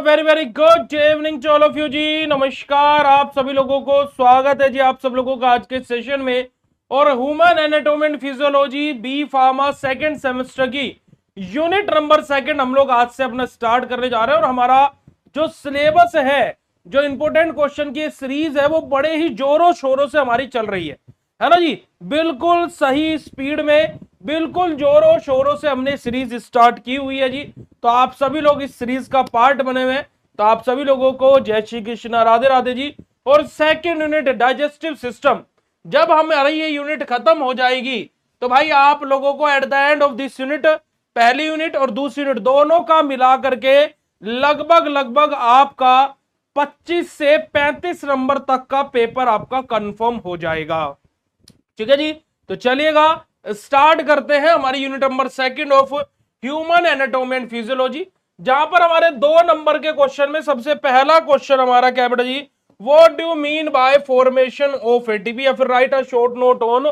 Very very good evening to all of you जी। नमस्कार आप सभी लोगों को, स्वागत है जी आप सब लोगों का आज के सेशन में। और human anatomy and physiology B pharma second semester की यूनिट नंबर सेकंड हम लोग आज से अपना स्टार्ट करने जा रहे हैं। और हमारा जो सिलेबस है, जो इंपोर्टेंट क्वेश्चन की सीरीज है, वो बड़े ही जोरों शोरों से हमारी चल रही है ना जी। बिल्कुल सही स्पीड में, बिल्कुल जोरों शोरों से हमने सीरीज स्टार्ट की हुई है जी। तो आप सभी लोग इस सीरीज का पार्ट बने हुए हैं, तो आप सभी लोगों को जय श्री कृष्ण, राधे राधे जी। और सेकंड यूनिट डाइजेस्टिव सिस्टम, जब हमारी ये यूनिट खत्म हो जाएगी तो भाई आप लोगों को at the end of this unit, पहली यूनिट और दूसरी यूनिट दोनों का मिला करके लगभग आपका 25 से 35 नंबर तक का पेपर आपका कंफर्म हो जाएगा। ठीक है जी, तो चलिएगा स्टार्ट करते हैं हमारी unit number second of human anatomy and physiology, जहां पर हमारे 2 नंबर के क्वेश्चन में सबसे पहला क्वेश्चन हमारा क्या बेटा जी, what do you mean by formation of ATP, या फिर write a short note on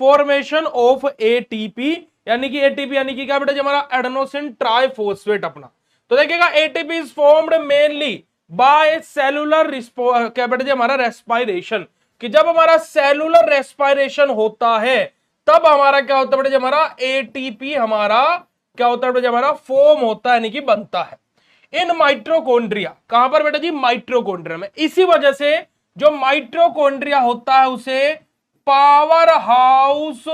formation of ATP. यानी कि एटीपी यानी कि क्या बेटा जी, हमारा एडेनोसिन ट्राइफॉस्फेट अपना। तो देखिएगा ATP is formed mainly by cellular क्या बेटा जी, हमारा रेस्पिरेशन, कि जब हमारा सेलुलर रेस्पिरेशन होता है तब हमारा क्या होता है बेटा जी, हमारा एटीपी हमारा क्या होता है बेटा जी, हमारा फॉर्म होता है, यानी कि बनता है इन माइट्रोकॉन्ड्रिया। कहां पर बेटा जी, माइट्रोकॉन्ड्रिया में। इसी वजह से जो माइट्रोकॉन्ड्रिया होता है उसे पावर हाउस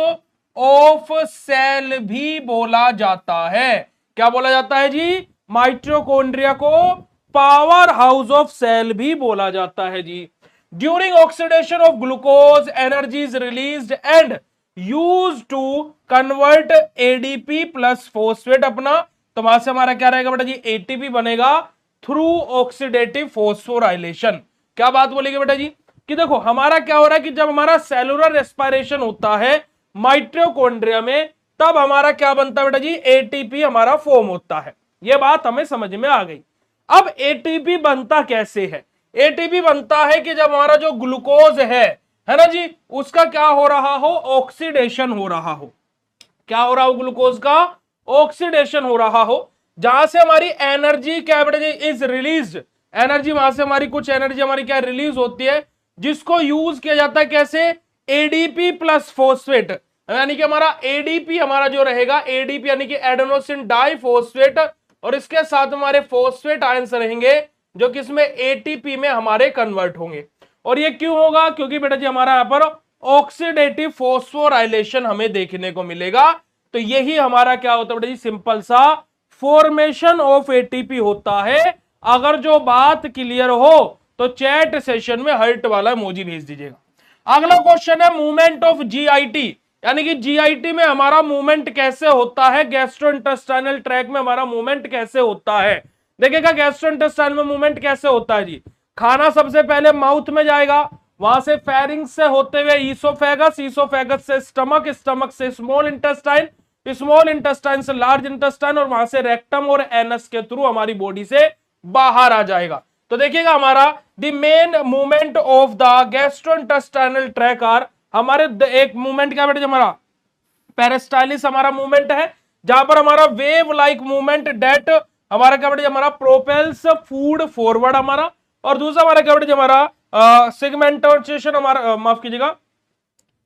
ऑफ सेल भी बोला जाता है। क्या बोला जाता है जी, माइट्रोकॉन्ड्रिया को पावर हाउस ऑफ सेल भी बोला जाता है जी। During oxidation of glucose energy is released and use to convert ADP plus phosphate अपना। तो वहां से हमारा क्या रहेगा बेटा जी, एटीपी बनेगा थ्रू ऑक्सीडेटिव फॉस्फोराइलेशन। क्या बात बोलेगी बेटा जी, कि देखो हमारा क्या हो रहा है कि जब हमारा सेलुलर रेस्पिरेशन होता है माइट्रोकॉन्ड्रिया में, तब हमारा क्या बनता है बेटा जी, एटीपी हमारा फॉर्म होता है। यह बात हमें समझ में आ गई। अब एटीपी बनता कैसे है? एटीपी बनता है कि जब हमारा जो ग्लूकोज है ना जी, उसका क्या हो रहा हो, ऑक्सीडेशन हो रहा हो। क्या हो रहा हो, ग्लूकोज का ऑक्सीडेशन हो रहा हो, जहां से हमारी एनर्जी क्या बेटा जी, इज रिलीज्ड। एनर्जी वहां से हमारी कुछ एनर्जी हमारी क्या रिलीज होती है, जिसको यूज किया जाता है कैसे, एडीपी प्लस फॉस्फेट। यानी कि हमारा एडीपी हमारा जो रहेगा, एडीपी यानी कि एडेनोसिन डाइफॉस्फेट, और इसके साथ हमारे फॉस्फेट आयंस रहेंगे जो किसमें, एटीपी में हमारे कन्वर्ट होंगे। और ये क्यों होगा, क्योंकि बेटा जी हमारा यहां पर ऑक्सीडेटिव फॉस्फोराइलेशन हमें देखने को मिलेगा। तो यही हमारा क्या होता है बेटा जी, सिंपल सा फॉर्मेशन ऑफ एटीपी होता है। अगर जो बात क्लियर हो तो चैट सेशन में हर्ट वाला इमोजी भेज दीजिएगा। अगला क्वेश्चन है मूवमेंट ऑफ जीआईटी, यानी कि जीआईटी में हमारा मूवमेंट कैसे होता है, गैस्ट्रोइंटेस्टाइनल ट्रैक में हमारा मूवमेंट कैसे होता है। देखिएगा गैस्ट्रोइंटेस्टाइनल में मूवमेंट कैसे होता है जी, खाना सबसे पहले माउथ में जाएगा, वहां से फेरिंग्स से होते हुए ईसोफेगस, ईसोफेगस से स्टमक, स्टमक से स्मॉल इंटेस्टाइन, स्मॉल इंटेस्टाइन से लार्ज इंटेस्टाइन, और वहां से रेक्टम और एनस के थ्रू हमारी बॉडी से बाहर आ जाएगा। तो देखिएगा हमारा the main movement of the gastrointestinal track are, हमारे एक मूवमेंट क्या बेटा हमारा पेरिस्टाइलिस हमारा मूवमेंट है, जहां पर हमारा वेव लाइक मूवमेंट डेट हमारा क्या बेटा हमारा प्रोपेल्स फूड फॉरवर्ड हमारा। और दूसरा हमारा क्या बेटा हमारा सेगमेंटेशन हमारा माफ कीजिएगा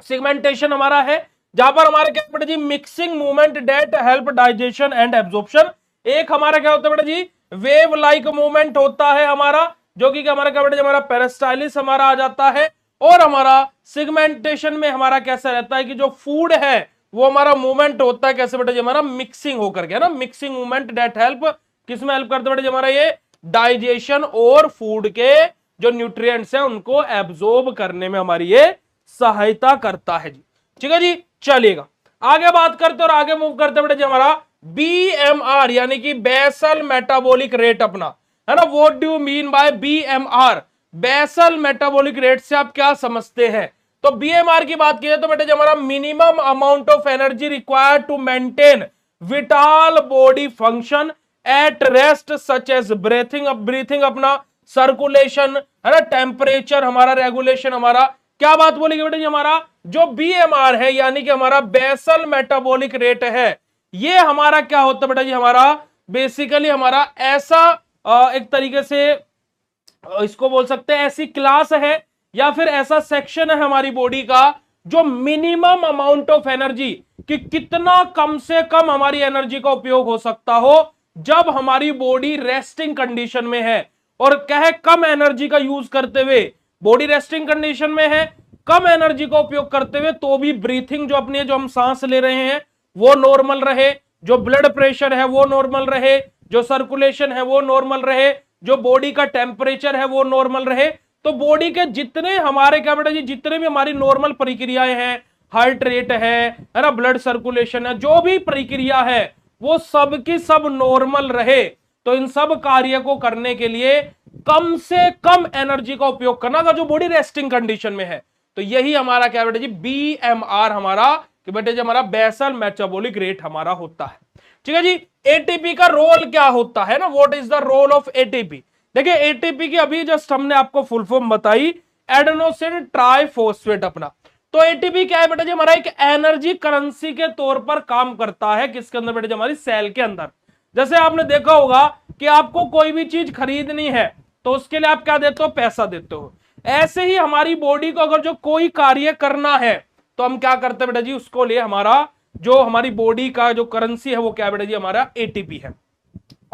सेगमेंटेशन हमारा है, जहां पर हमारा क्या बेटा जी, mixing movement that help digestion and absorption. एक हमारा क्या होता है बेटा जी, वेव लाइक मूवमेंट होता है हमारा, जो कि हमारा क्या बेटा जी, हमारा पेरिस्टाइलिस हमारा आ जाता है। और हमारा सेगमेंटेशन में हमारा कैसा रहता है कि जो फूड है वो हमारा मूवमेंट होता है कैसे बेटा जी, हमारा मिक्सिंग होकर के, है ना, मिक्सिंग मूवमेंट डेट हेल्प किसमें हेल्प करता है बेटा जी, हमारा ये डाइजेशन और फूड के जो न्यूट्रिएंट्स हैं उनको एब्जॉर्ब करने में हमारी ये सहायता करता है जी। ठीक है जी, चलिएगा आगे बात करते और आगे मूव करते बेटा जी, हमारा बीएमआर यानी कि बेसल मेटाबॉलिक रेट अपना, है ना। What do you mean by BMR, basal metabolic rate से आप क्या समझते हैं? तो बीएमआर की बात की जाए तो बेटा जी हमारा minimum amount of energy required to maintain vital body function at rest such as breathing अपना, सर्कुलेशन, है ना, टेम्परेचर हमारा, रेगुलेशन हमारा। क्या बात बोलेगी बेटा जी, हमारा जो बीएमआर है यानी कि हमारा बेसल मेटाबॉलिक रेट है, ये हमारा क्या होता है बेटा जी, हमारा बेसिकली हमारा ऐसा एक तरीके से इसको बोल सकते हैं ऐसी क्लास है या फिर ऐसा सेक्शन है हमारी बॉडी का जो मिनिमम अमाउंट ऑफ एनर्जी, कि कितना कम से कम हमारी एनर्जी का उपयोग हो सकता हो जब हमारी बॉडी रेस्टिंग कंडीशन में है। और क्या है, कम एनर्जी का यूज करते हुए बॉडी रेस्टिंग कंडीशन में है, कम एनर्जी का उपयोग करते हुए तो भी ब्रीथिंग जो अपनी जो हम सांस ले रहे हैं वो नॉर्मल रहे, जो ब्लड प्रेशर है वो नॉर्मल रहे, जो सर्कुलेशन है वो नॉर्मल रहे, जो बॉडी का टेम्परेचर है वो नॉर्मल रहे। तो बॉडी के जितने हमारे क्या बेटा जी, जितने भी हमारी नॉर्मल प्रक्रियाएं हैं, हार्ट रेट है ना, ब्लड सर्कुलेशन है, जो भी प्रक्रिया है वो सब की सब नॉर्मल रहे। तो इन सब कार्य को करने के लिए कम से कम एनर्जी का उपयोग करना अगर जो बॉडी रेस्टिंग कंडीशन में है। तो यही हमारा क्या बेटा जी, बीएमआर हमारा, कि बेटे जी हमारा बेसल मेटाबॉलिक रेट हमारा होता है। ठीक है जी। एटीपी का रोल क्या होता है ना, what is the role of ATP. देखिए एटीपी की अभी जस्ट हमने आपको फुल फॉर्म बताई, एडेनोसिन ट्राइफॉस्फेट अपना। तो एटीपी क्या है बेटा जी, हमारा एक एनर्जी करेंसी के तौर पर काम करता है किसके अंदर बेटा जी, हमारी सेल के अंदर। जैसे आपने देखा होगा कि आपको कोई भी चीज खरीदनी है तो उसके लिए आप क्या देते हो, पैसा देते हो। ऐसे ही हमारी बॉडी को अगर जो कोई कार्य करना है तो हम क्या करते हैं बेटा जी, उसको लिए हमारा जो हमारी बॉडी का जो करेंसी है वो क्या बेटा जी, हमारा एटीपी है,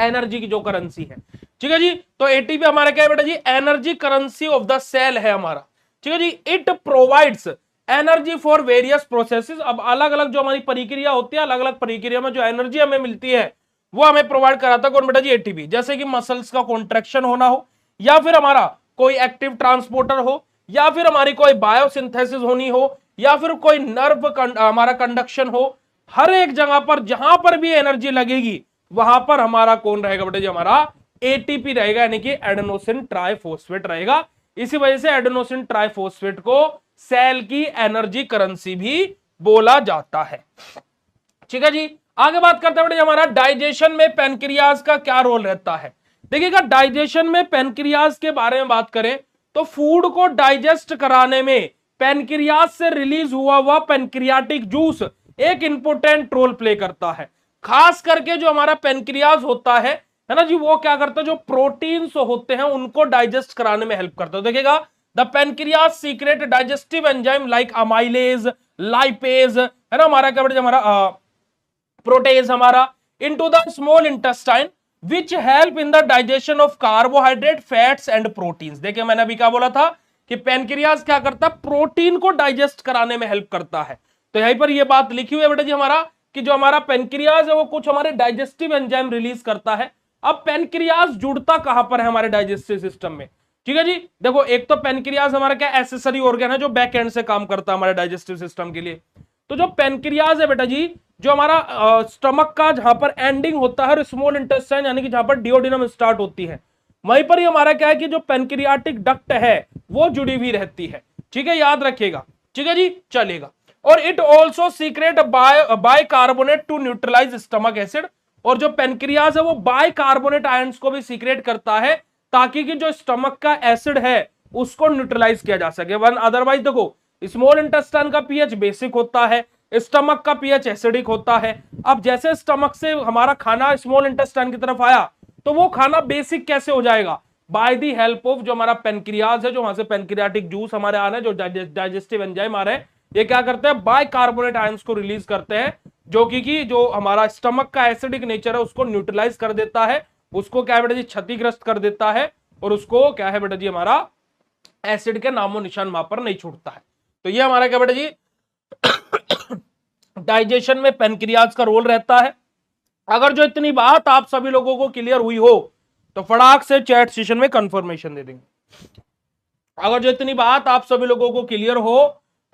एनर्जी की जो करेंसी है। ठीक है जी। तो एटीपी हमारा क्या है बेटा जी, energy currency of the cell है हमारा। ठीक है जी। It provides energy for various processes. अब अलग अलग जो हमारी प्रक्रिया होती है, अलग अलग प्रक्रिया में जो एनर्जी हमें मिलती है वो हमें प्रोवाइड कराता है कौन बेटा जी, एटीपी। जैसे कि मसल्स का कॉन्ट्रैक्शन होना हो, या फिर हमारा कोई एक्टिव ट्रांसपोर्टर हो, या फिर हमारी कोई बायोसिंथेसिस होनी हो, या फिर कोई नर्व हमारा कंडक्शन हो, हर एक जगह पर जहां पर भी एनर्जी लगेगी वहां पर हमारा कौन रहेगा बेटा जी, हमारा एटीपी रहेगा, यानी कि एडेनोसिन ट्राइफॉस्फेट रहेगा। इसी वजह से एडेनोसिन ट्राइफॉस्फेट को सेल की एनर्जी करेंसी भी बोला जाता है। ठीक है जी। आगे बात करते हैं बेटा हमारा डाइजेशन में पेनक्रियाज का क्या रोल रहता है। देखिएगा डाइजेशन में पेनक्रियाज के बारे में बात करें तो फूड को डाइजेस्ट कराने में पेनक्रियाज से रिलीज हुआ पेनक्रियाटिक जूस एक इंपोर्टेंट रोल प्ले करता है। खास करके जो हमारा पेनक्रियाज होता है ना जी, वो क्या करता है, जो प्रोटीन्स होते हैं उनको डाइजेस्ट कराने में हेल्प करता है। देखिएगा the pancreas secret digestive enzyme like amylase, lipase, है ना, हमारा क्या बेटा हमारा प्रोटेज हमारा into the small intestine which help in the digestion of carbohydrate, fats and proteins. देखिए मैंने अभी क्या बोला था कि पेनक्रियाज क्या करता है, प्रोटीन को डाइजेस्ट कराने में हेल्प करता है। तो यहीं पर ये बात लिखी हुई है बेटा जी हमारा कि जो हमारा पेनक्रियाज है वो कुछ हमारे डाइजेस्टिव एंजाइम रिलीज करता है। अब पेनक्रियाज जुड़ता कहां पर है हमारे डाइजेस्टिव सिस्टम में। ठीक है जी। देखो एक तो पेनक्रियाज हमारा क्या एसेसरी ऑर्गन है जो बैक एंड से काम करता है हमारे डाइजेस्टिव सिस्टम के लिए। तो जो पेनक्रियाज है बेटा जी, जो हमारा स्टमक का जहां पर एंडिंग होता है स्मॉल इंटेस्टाइन यानी कि जहां पर डिओडिनम स्टार्ट होती है, वहीं पर ही हमारा क्या है कि जो पेनक्रियाटिक डक्ट है वो जुड़ी हुई रहती है। ठीक है, याद रखिएगा। ठीक है जी, चलेगा। और it also secrete bicarbonate to neutralise stomach acid. और जो पेनक्रियाज है वो बाइकार्बोनेट आयंस को भी सीक्रेट करता है ताकि कि जो स्टमक का एसिड है उसको न्यूट्रलाइज किया जा सके। वन अदरवाइज देखो स्मॉल इंटेस्टाइन का पीएच बेसिक होता है, स्टमक का पीएच एसिडिक होता है। अब जैसे स्टमक से हमारा खाना स्मॉल इंटेस्टाइन की तरफ आया तो वो खाना बेसिक कैसे हो जाएगा, बाय दी हेल्प ऑफ जो हमारा पेनक्रियाज है, जो वहां से पेनक्रियाटिक जूस हमारे आ रहे हैं, जो डाइजेस्टिव एंजाइम आ रहे हैं, ये क्या करते हैं, बाइकार्बोनेट आयंस को रिलीज करते हैं जो कि जो हमारा स्टमक का एसिडिक नेचर है उसको न्यूट्रलाइज कर देता है, उसको क्या है बेटा जी क्षतिग्रस्त कर देता है, और उसको क्या है बेटा जी हमारा एसिड के नामो निशान वहां पर नहीं छूटता है। तो ये हमारा क्या बेटा जी डाइजेशन में पेनक्रियाज का रोल रहता है। अगर जो इतनी बात आप सभी लोगों को क्लियर हुई हो तो फटाक से चैट सेशन में कंफर्मेशन दे देंगे। अगर जो इतनी बात आप सभी लोगों को क्लियर हो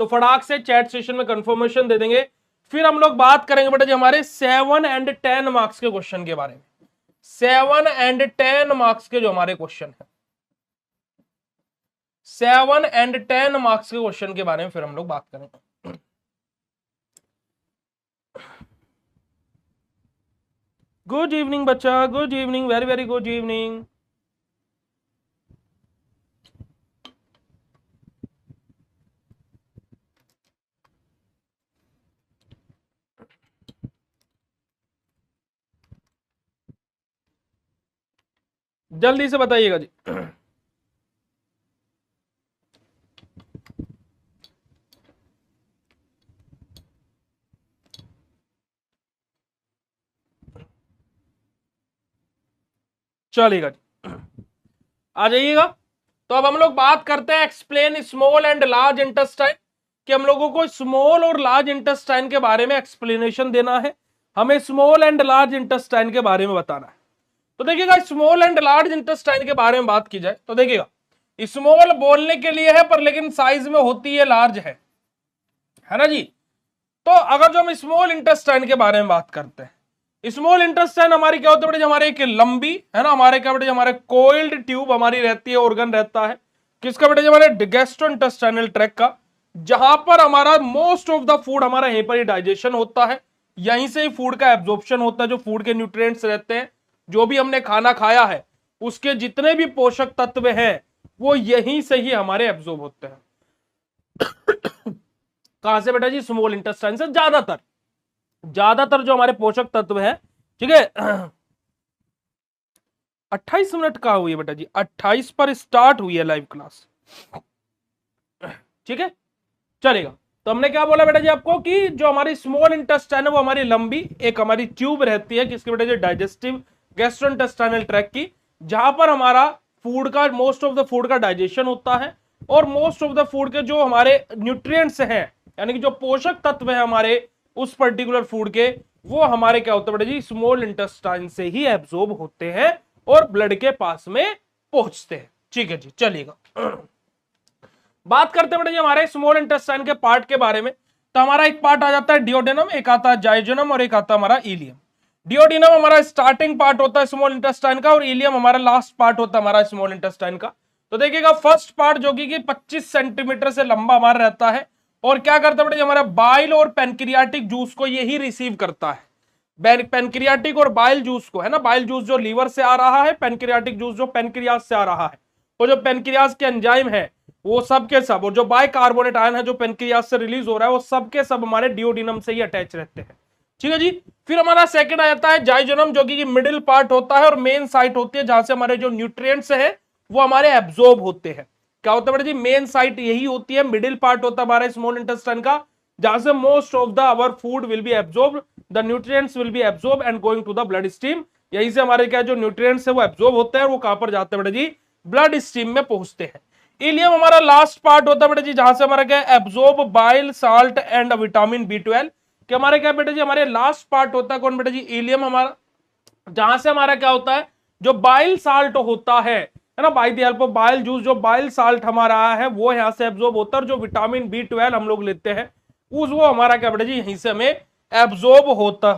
तो फटाक से चैट सेशन में कंफर्मेशन दे देंगे। फिर हम लोग बात करेंगे बेटा जी हमारे 7 और 10 मार्क्स के क्वेश्चन के बारे में। 7 और 10 मार्क्स के जो हमारे क्वेश्चन है, 7 और 10 मार्क्स के क्वेश्चन के बारे में फिर हम लोग बात करेंगे। गुड इवनिंग बच्चा, good evening, very very good evening. जल्दी से बताइएगा जी। चलेगा जी, आ जाइएगा। तो अब हम लोग बात करते हैं explain small and large intestine, कि हम लोगों को स्मॉल और लार्ज इंटेस्टाइन के बारे में एक्सप्लेनेशन देना है, हमें स्मॉल एंड लार्ज इंटेस्टाइन के बारे में बताना है। तो देखिएगा स्मॉल एंड लार्ज इंटेस्टाइन के बारे में बात की जाए तो देखिएगा स्मॉल बोलने के लिए है पर लेकिन साइज में होती है लार्ज है ना जी। तो अगर जो हम स्मॉल इंटेस्टाइन के बारे में बात करते हैं, स्मॉल इंटेस्टाइन हमारी क्या होती है बेटे, हमारे एक लंबी है ना, हमारे क्या बेटे हमारे कोइल्ड ट्यूब हमारी रहती है, ऑर्गन रहता है किसका बेटे, हमारे गैस्ट्रोइंटेस्टाइनल ट्रैक्ट का, जहां पर हमारा मोस्ट ऑफ द फूड हमारा यहीं पर ही डाइजेशन होता है, यहीं से ही फूड का एब्जॉर्प्शन होता है, जो फूड के न्यूट्रिएंट्स रहते हैं, जो भी हमने खाना खाया है उसके जितने भी पोषक तत्व हैं वो यहीं से ही हमारे एब्जॉर्ब होते हैं। कहां से बेटा जी, स्मॉल इंटेस्टाइन से। ज्यादातर जो हमारे पोषक तत्व है, ठीक है। 28 मिनट कहा हुई है बेटा जी, 28 पर स्टार्ट हुई है लाइव क्लास, ठीक है चलेगा। तो हमने क्या बोला बेटा जी आपको कि जो हमारी स्मॉल इंटेस्टाइन है वो हमारी लंबी एक हमारी ट्यूब रहती है किसकी बेटा जी, डाइजेस्टिव गैस्ट्रोइंटेस्टाइनल ट्रैक्ट की, जहां पर हमारा फूड का मोस्ट ऑफ द फूड का डाइजेशन होता है और मोस्ट ऑफ द फूड के जो हमारे न्यूट्रिएंट्स हैं यानी कि जो पोषक तत्व है हमारे उस पर्टिकुलर फूड के, वो हमारे क्या होता है बेटा जी, स्मॉल इंटेस्टाइन से ही एब्जॉर्ब होते हैं और ब्लड के पास में पहुंचते हैं। ठीक है जी चलिएगा, बात करते हैं बेटा जी हमारे स्मॉल इंटेस्टाइन के पार्ट के बारे में। तो हमारा एक पार्ट आ जाता है डिओडेनम, एक आता है जाइजेनम और एक आता है हमारा इलियम। डिओडेनम हमारा स्टार्टिंग पार्ट होता है स्मॉल इंटेस्टाइन का और इलियम हमारा लास्ट पार्ट होता है हमारा स्मॉल इंटेस्टाइन का। तो देखिएगा फर्स्ट पार्ट जो कि 25 सेंटीमीटर से लंबा हमारा रहता है और क्या करता है बेटा, हमारा बाइल और पेनक्रियाटिक जूस को यही रिसीव करता है। पेनक्रियाटिक और बाइल जूस को है ना, बाइल जूस जो लीवर से आ रहा है, पेनक्रियाटिक जूस जो पेनक्रियाज से आ रहा है, तो जो पेनक्रियाज के एंजाइम है वो सब के सब, और जो बाइकार्बोनेट आयन है जो पेनक्रियाज से रिलीज हो रहा है वो सब के सब हमारे डिओडिनम से ही अटैच रहते हैं। ठीक है जी। फिर हमारा सेकंड आ जाता है जाइजेनम जो कि मिडिल पार्ट होता है और मेन साइट होती है जहां से हमारे जो न्यूट्रिएंट्स है वो हमारे एब्जॉर्ब होते हैं। क्या होता है बेटा जी, मेन साइट यही होती है, मिडिल पार्ट होता है हमारा स्मॉल इंटेस्टाइन का, जहां से most of the our food will be absorb, the nutrients will be absorb and going to the bloodstream. यहीं से हमारे क्या जो न्यूट्रिएंट्स है वो एब्जॉर्ब होते हैं और वो कहां पर जाते हैं बेटा जी, ब्लड स्ट्रीम में पहुंचते हैं। इलियम हमारा लास्ट पार्ट होता है बेटा जी, जहां से हमारा क्या absorb bile salt and vitamin B12, कि हमारे क्या बेटा जी हमारे लास्ट पार्ट होता है कौन बेटा जी, इलियम हमारा, जहां से हमारा क्या होता है जो बाइल साल्ट होता है ना, bye the help of bile juice जो बाइल साल्ट हमारा है वो यहां से एब्जॉर्ब होता है और जो विटामिन B12 हम लोग लेते हैं उस वो हमारा क्या बेटा जी यहीं से हमें एब्जॉर्ब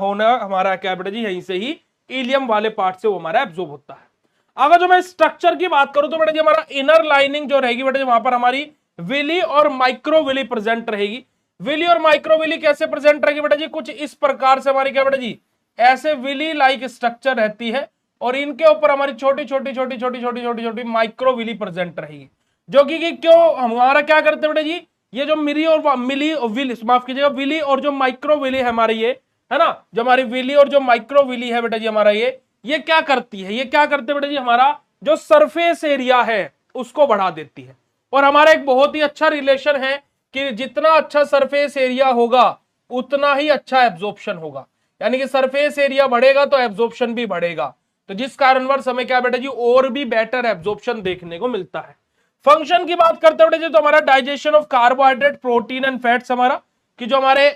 होना हमारा क्या बेटा जी, यहीं से ही इलियम वाले पार्ट से वो हमारा एब्जॉर्ब होता है। अगर जो मैं स्ट्रक्चर की बात करूं तो बेटा जी हमारा इनर लाइनिंग जो रहेगी बेटा जी, वहां पर हमारी विली और माइक्रोविली प्रेजेंट रहेगी। विली और माइक्रोविली कैसे प्रेजेंट रहेगी बेटा जी, कुछ इस प्रकार से हमारी क्या बेटा जी, ऐसे विली लाइक स्ट्रक्चर रहती है और इनके ऊपर हमारी छोटी छोटी छोटी छोटी छोटी छोटी छोटी माइक्रोविली प्रेजेंट रहेगी, जो कि क्यों हमारा क्या करते हैं बेटा जी, ये जो मिली और मिली विली माफ कीजिएगा, विली और जो माइक्रोविली है हमारी ये है ना, जो हमारी विली और जो माइक्रोविली है बेटा जी हमारा ये क्या करती है, ये क्या करते हैं बेटा जी, हमारा जो सरफेस एरिया है उसको बढ़ा देती है। और हमारा एक बहुत ही अच्छा रिलेशन है कि जितना अच्छा सरफेस एरिया होगा उतना ही अच्छा एब्जॉर्प्शन होगा, यानी कि सरफेस एरिया बढ़ेगा तो एब्जॉर्प्शन भी बढ़ेगा, तो जिस कारणवश हमें क्या बेटा जी और भी बेटर एब्जॉर्प्शन देखने को मिलता है। फंक्शन की बात करते हैं तो हमारा digestion of carbohydrate protein and fats, हमारा कि जो हमारे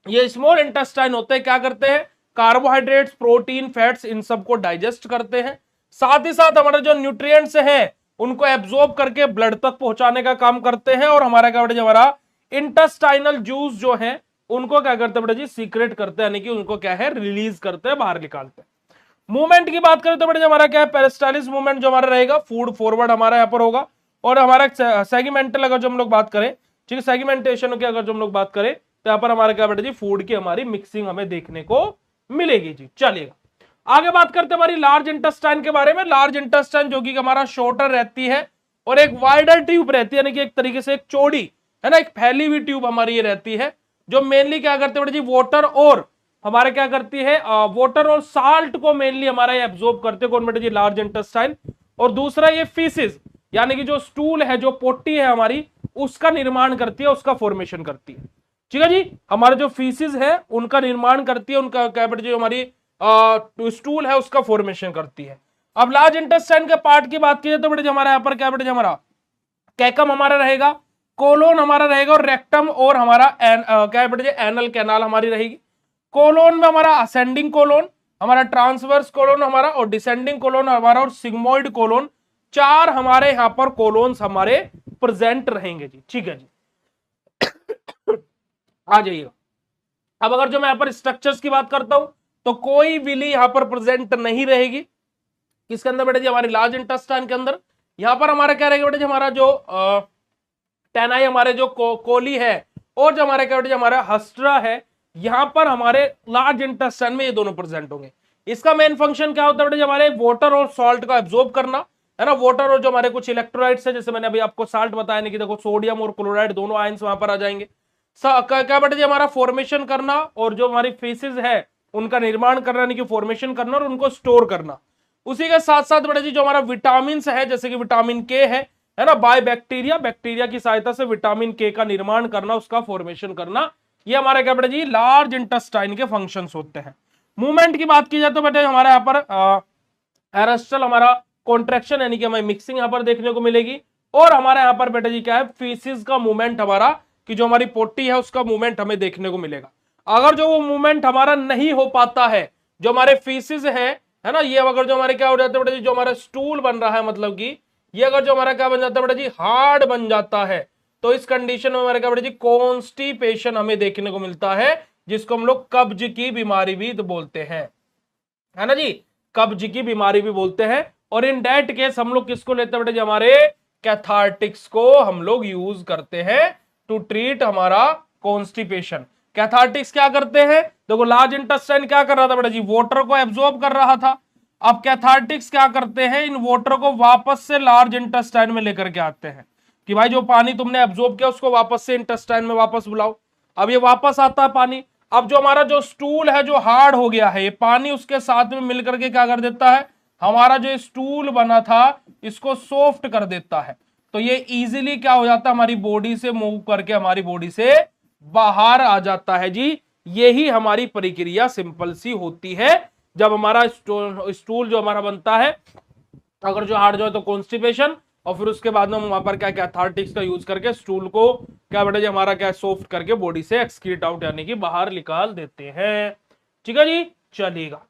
ये स्मॉल इंटेस्टाइन होते हैं क्या करते हैं, कार्बोहाइड्रेट्स प्रोटीन फैट्स इन सबको डाइजेस्ट करते हैं, साथ ही साथ हमारे जो न्यूट्रिएंट्स हैं उनको एब्जॉर्ब करके ब्लड तक पहुंचाने का काम करते हैं और हमारा क्या बेटा हमारा इंटेस्टाइनल जूस जो है उनको क्या करते हैं बेटा जी, सीक्रेट करते हैं, यानी कि उनको क्या है रिलीज करते हैं, बाहर निकालते हैं। मूवमेंट की बात करें तो बेटा हमारा क्या है, पेरिस्टालिस मूवमेंट जो हमारा रहेगा, फूड फॉरवर्ड हमारा यहाँ पर होगा, और हमारा सेगमेंटल अगर जो हम लोग बात करें, ठीक है सेगमेंटेशन की अगर जो हम लोग बात करें तो यहाँ पर हमारा क्या बेटा जी, फूड की हमारी मिक्सिंग हमें देखने को मिलेगी जी। चलिएगा आगे बात करते हैं हमारी लार्ज इंटेस्टाइन के बारे में। लार्ज इंटेस्टाइन जो कि हमारा शॉर्टर रहती है और एक वाइडर ट्यूब रहती है, यानी कि एक तरीके से एक चौड़ी है ना, एक फैली हुई ट्यूब हमारी ये रहती है, जो मेनली क्या करते हैं बेटा जी, वाटर और हमारे क्या करती है, वाटर और साल्ट को मेनली हमारा ये एब्जॉर्ब करते हैं कौन बेटा जी, लार्ज इंटेस्टाइन। और दूसरा ये फीसिस यानी कि जो स्टूल है, जो पोटी है हमारी, उसका निर्माण करती है, उसका फॉर्मेशन करती है। ठीक है जी, हमारे जो फीसिस है उनका निर्माण करती है, उनका क्या बेटा जी हमारी स्टूल है उसका फॉर्मेशन करती है। अब लार्ज इंटेस्टाइन के पार्ट की बात की जाए तो बेटा जी हमारा यहाँ पर क्या बेटा जी हमारा कैकम हमारा रहेगा, कोलोन हमारा रहेगा, और रेक्टम और हमारा क्या बेटा जी एनल कैनाल हमारी रहेगी। कोलोन में हमारा असेंडिंग कोलोन, हमारा ट्रांसवर्स कोलोन हमारा, और डिसेंडिंग कोलोन हमारा, और सिग्मोइड कोलोन, चार हमारे यहां पर कोलोन्स हमारे प्रेजेंट रहेंगे जी। ठीक है जी, आ जाइएगा। अब अगर जो मैं यहां पर स्ट्रक्चर्स की बात करता हूं तो कोई विली यहां पर प्रेजेंट नहीं रहेगी। किसके अंदर बेटा जी, हमारे लार्ज इंटेस्टाइन के अंदर। यहां पर हमारा क्या रहेगा बेटा जी, हमारा जो टेनाई हमारे जो कोली है, और जो हमारे क्या बेटा जी हमारा हस्ट्रा है, यहां पर हमारे लार्ज इंटेस्टाइन में ये दोनों प्रेजेंट होंगे। इसका मेन फंक्शन क्या होता है बेटा जी, हमारे वाटर और सॉल्ट का एब्जॉर्ब करना है ना। वाटर और जो हमारे कुछ इलेक्ट्रोलाइट्स है, जैसे मैंने अभी आपको साल्ट बताया नहीं कि देखो सोडियम और क्लोराइड दोनों आयंस वहां पर आ जाएंगे। क्या बेटा जी हमारा फॉर्मेशन करना, और जो हमारी फेसेस है उनका निर्माण करना यानी कि फॉर्मेशन करना, और उनको स्टोर करना। उसी के साथ साथ बेटा जी जो हमारा विटामिन है, जैसे कि विटामिन के है ना, बाय बैक्टीरिया, बैक्टीरिया की सहायता से विटामिन के का निर्माण करना, उसका फॉर्मेशन करना, ये हमारे क्या बेटा जी लार्ज इंटेस्टाइन के फंक्शंस होते हैं। मूवमेंट की बात की जाए तो बेटा हमारे यहाँ पर एरेस्टल हमारा कॉन्ट्रैक्शन यानी कि हमें मिक्सिंग यहाँ पर देखने को मिलेगी, और हमारे यहाँ पर बेटा जी क्या है, फीसिस का मूवमेंट हमारा, कि जो हमारी पोटी है उसका मूवमेंट हमें देखने को मिलेगा। अगर जो वो मूवमेंट हमारा नहीं हो पाता है, जो हमारे फीसिस है ना, ये अगर जो हमारे क्या हो जाता है बेटा जी, जो हमारा स्टूल बन रहा है, मतलब कि ये अगर जो हमारा क्या बन जाता है बेटा जी, हार्ड बन जाता है, तो इस कंडीशन में हमारे क्या बेटा जी कॉन्स्टिपेशन हमें देखने को मिलता है, जिसको हम लोग कब्ज की बीमारी भी बोलते हैं, है ना जी, कब्ज की बीमारी भी बोलते हैं। और इन डेट केस हम लोग किसको लेते हैं बेटा जी, हमारे कैथार्टिक्स को हम लोग यूज करते हैं टू ट्रीट हमारा कॉन्स्टिपेशन। कैथार्टिक्स क्या करते हैं, देखो लार्ज इंटेस्टाइन क्या कर रहा था बेटा जी, वाटर को एब्जॉर्ब कर रहा था। अब कैथार्टिक्स क्या करते हैं, इन वाटर को वापस से लार्ज इंटेस्टाइन में लेकर के आते हैं, कि भाई जो पानी तुमने एब्जॉर्ब किया उसको वापस से इंटेस्टाइन में वापस बुलाओ। अब ये वापस आता है पानी। अब जो हमारा जो स्टूल है जो हार्ड हो गया है, ये पानी उसके साथ में मिलकर के क्या कर देता है, हमारा जो स्टूल बना था इसको सॉफ्ट कर देता है। तो ये इजीली क्या हो जाता है, हमारी बॉडी से मूव करके हमारी बॉडी से बाहर आ जाता है जी। यही हमारी प्रक्रिया सिंपल सी होती है जब हमारा स्टूल जो हमारा बनता है, अगर जो हार्ड जो है तो कॉन्स्टिपेशन, और फिर उसके बाद में हम वहां पर क्या कैथार्टिक्स का यूज करके स्टूल को क्या बेटा जी हमारा क्या सॉफ्ट करके बॉडी से एक्सक्रीट आउट यानी कि बाहर निकाल देते हैं। ठीक है जी, चलिएगा।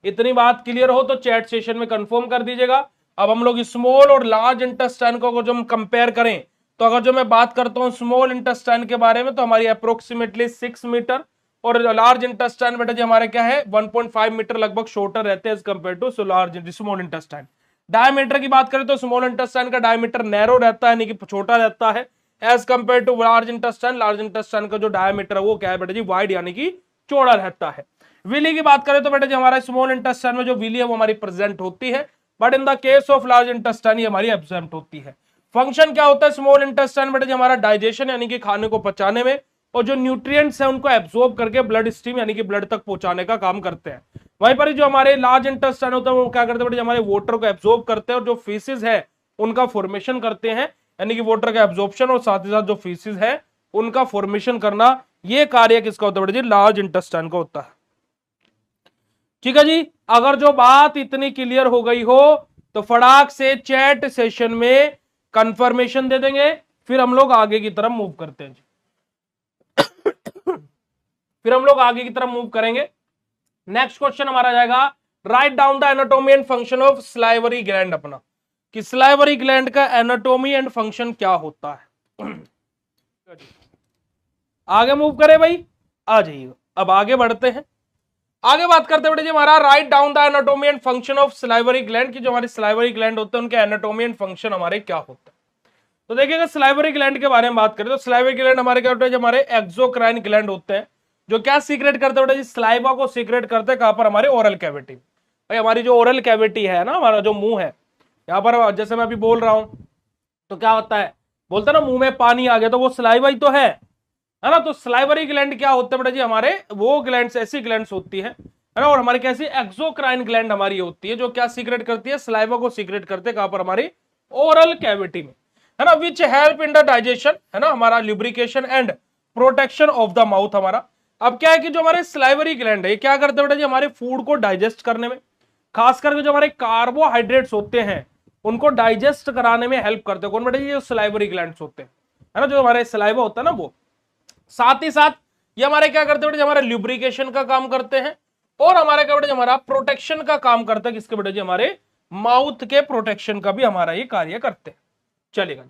इतनी बात क्लियर हो तो चैट सेशन में कंफर्म कर दीजिएगा। अब हम लोग स्मॉल और लार्ज इंटेस्टाइन को अगर जो हम कंपेयर करें, तो अगर जो मैं बात करता हूं स्मॉल इंटेस्टाइन के बारे में, तो हमारी अप्रोक्सीमेटली 6 मीटर, और लार्ज इंटेस्टाइन बेटा जी हमारे क्या है 1.5 मीटर लगभग शॉर्टर रहते हैं as compare to large small intestine. Diameter की बात करें तो स्मॉल इंटेस्टाइन का डायमीटर नैरो रहता है यानी कि छोटा रहता है as compare to large intestine. Large intestine का जो डायमीटर है वो क्या है बेटा जी वाइड यानी कि चौड़ा रहता है। विली की बात करें तो बेटा जी हमारा स्मॉल इंटेस्टाइन में जो विली है वो हमारी प्रेजेंट होती है, but in the case of large intestine ये हमारी एब्सेंट होती है। फंक्शन क्या होता है स्मॉल इंटेस्टाइन बेटा जी हमारा डाइजेशन यानी कि खाने को पचाने में, और जो न्यूट्रिएंट्स है उनको एब्जॉर्ब करके ब्लड स्ट्रीम यानी कि ब्लड तक पहुंचाने का काम करते हैं। वहीं पर जो हमारे लार्ज इंटेस्टाइन होता है वो क्या करते हैं बेटा हमारे वाटर को एब्जॉर्ब करते हैं, और जो फीसिस है उनका फॉर्मेशन करते हैं यानी कि वाटर का एब्जॉर्प्शन, और साथ ही साथ जो फीसिस है उनका फॉर्मेशन करना, ये कार्य किसका होता है बेटा जी लार्ज इंटेस्टाइन का होता है। ठीक है जी, अगर जो बात इतनी क्लियर हो गई हो तो फटाक से चैट सेशन में कंफर्मेशन दे देंगे, फिर हम लोग आगे की तरफ मूव करते हैं जी। फिर हम लोग आगे की तरफ मूव करेंगे। नेक्स्ट क्वेश्चन हमारा जाएगा, write down the anatomy and function of salivary gland, अपना कि सलाइवरी ग्लैंड का एनाटॉमी एंड फंक्शन क्या होता है। आगे मूव करें भाई, आ जाइए। अब आगे बढ़ते हैं, आगे बात करते हैं हमारा write down the anatomy and function of salivary gland की, जो हमारे सलाइवरी ग्लैंड होते हैं उनके एनाटॉमी एंड फंक्शन हमारे क्या होते हैं। तो देखिएगा सलाइवरी ग्लैंड के बारे में बात करें तो सलाइवरी ग्लैंड हमारे क्या होते हैं, जो हमारे एक्सोक्राइन ग्लैंड होते हैं, जो क्या सीक्रेट करते हैं सलाइवा को सीक्रेट करते हैं कहां पर, हमारे ओरल कैविटी। भाई हमारी जो ओरल कैविटी है ना, हमारा जो मुंह है यहाँ पर, जैसे मैं अभी बोल रहा हूं तो क्या होता है, बोलते ना मुंह में पानी आ गया, तो वो सलाइवा ही तो है है ना। तो स्लाइवरी ग्लैंड क्या होते हैं बेटा जी, हमारे वो ग्लैंड्स, ऐसी ग्लैंड्स होती है ना, और हमारी कैसी एक्सोक्राइन ग्लैंड हमारी होती है, जो क्या सीक्रेट करती है, स्लाइवा को सीक्रेट करते हैं, कहां पर, हमारी ओरल कैविटी में, है ना। Which help in the digestion, है ना, हमारा lubrication and protection of the mouth हमारा। अब क्या है कि जो हमारे स्लाइवरी ग्लैंड है, ये क्या करते हैं बेटा जी, हमारे फूड को डाइजेस्ट करने में, खास करके जो हमारे कार्बोहाइड्रेट्स होते हैं उनको डाइजेस्ट कराने में हेल्प करते हैं। कौन बेटा जी, जो स्लाइवरी ग्लैंड्स होते हैं, है ना, जो हमारे स्लाइवा होता है ना वो। साथ ही साथ ये हमारे क्या करते हैं बेटा, हमारे ल्यूब्रिकेशन का काम करते हैं, और हमारे क्या बेटा, हमारा प्रोटेक्शन का काम करता है, किसके बेटा जी, हमारे माउथ के प्रोटेक्शन का भी हमारा ये कार्य करते हैं। चलेगा।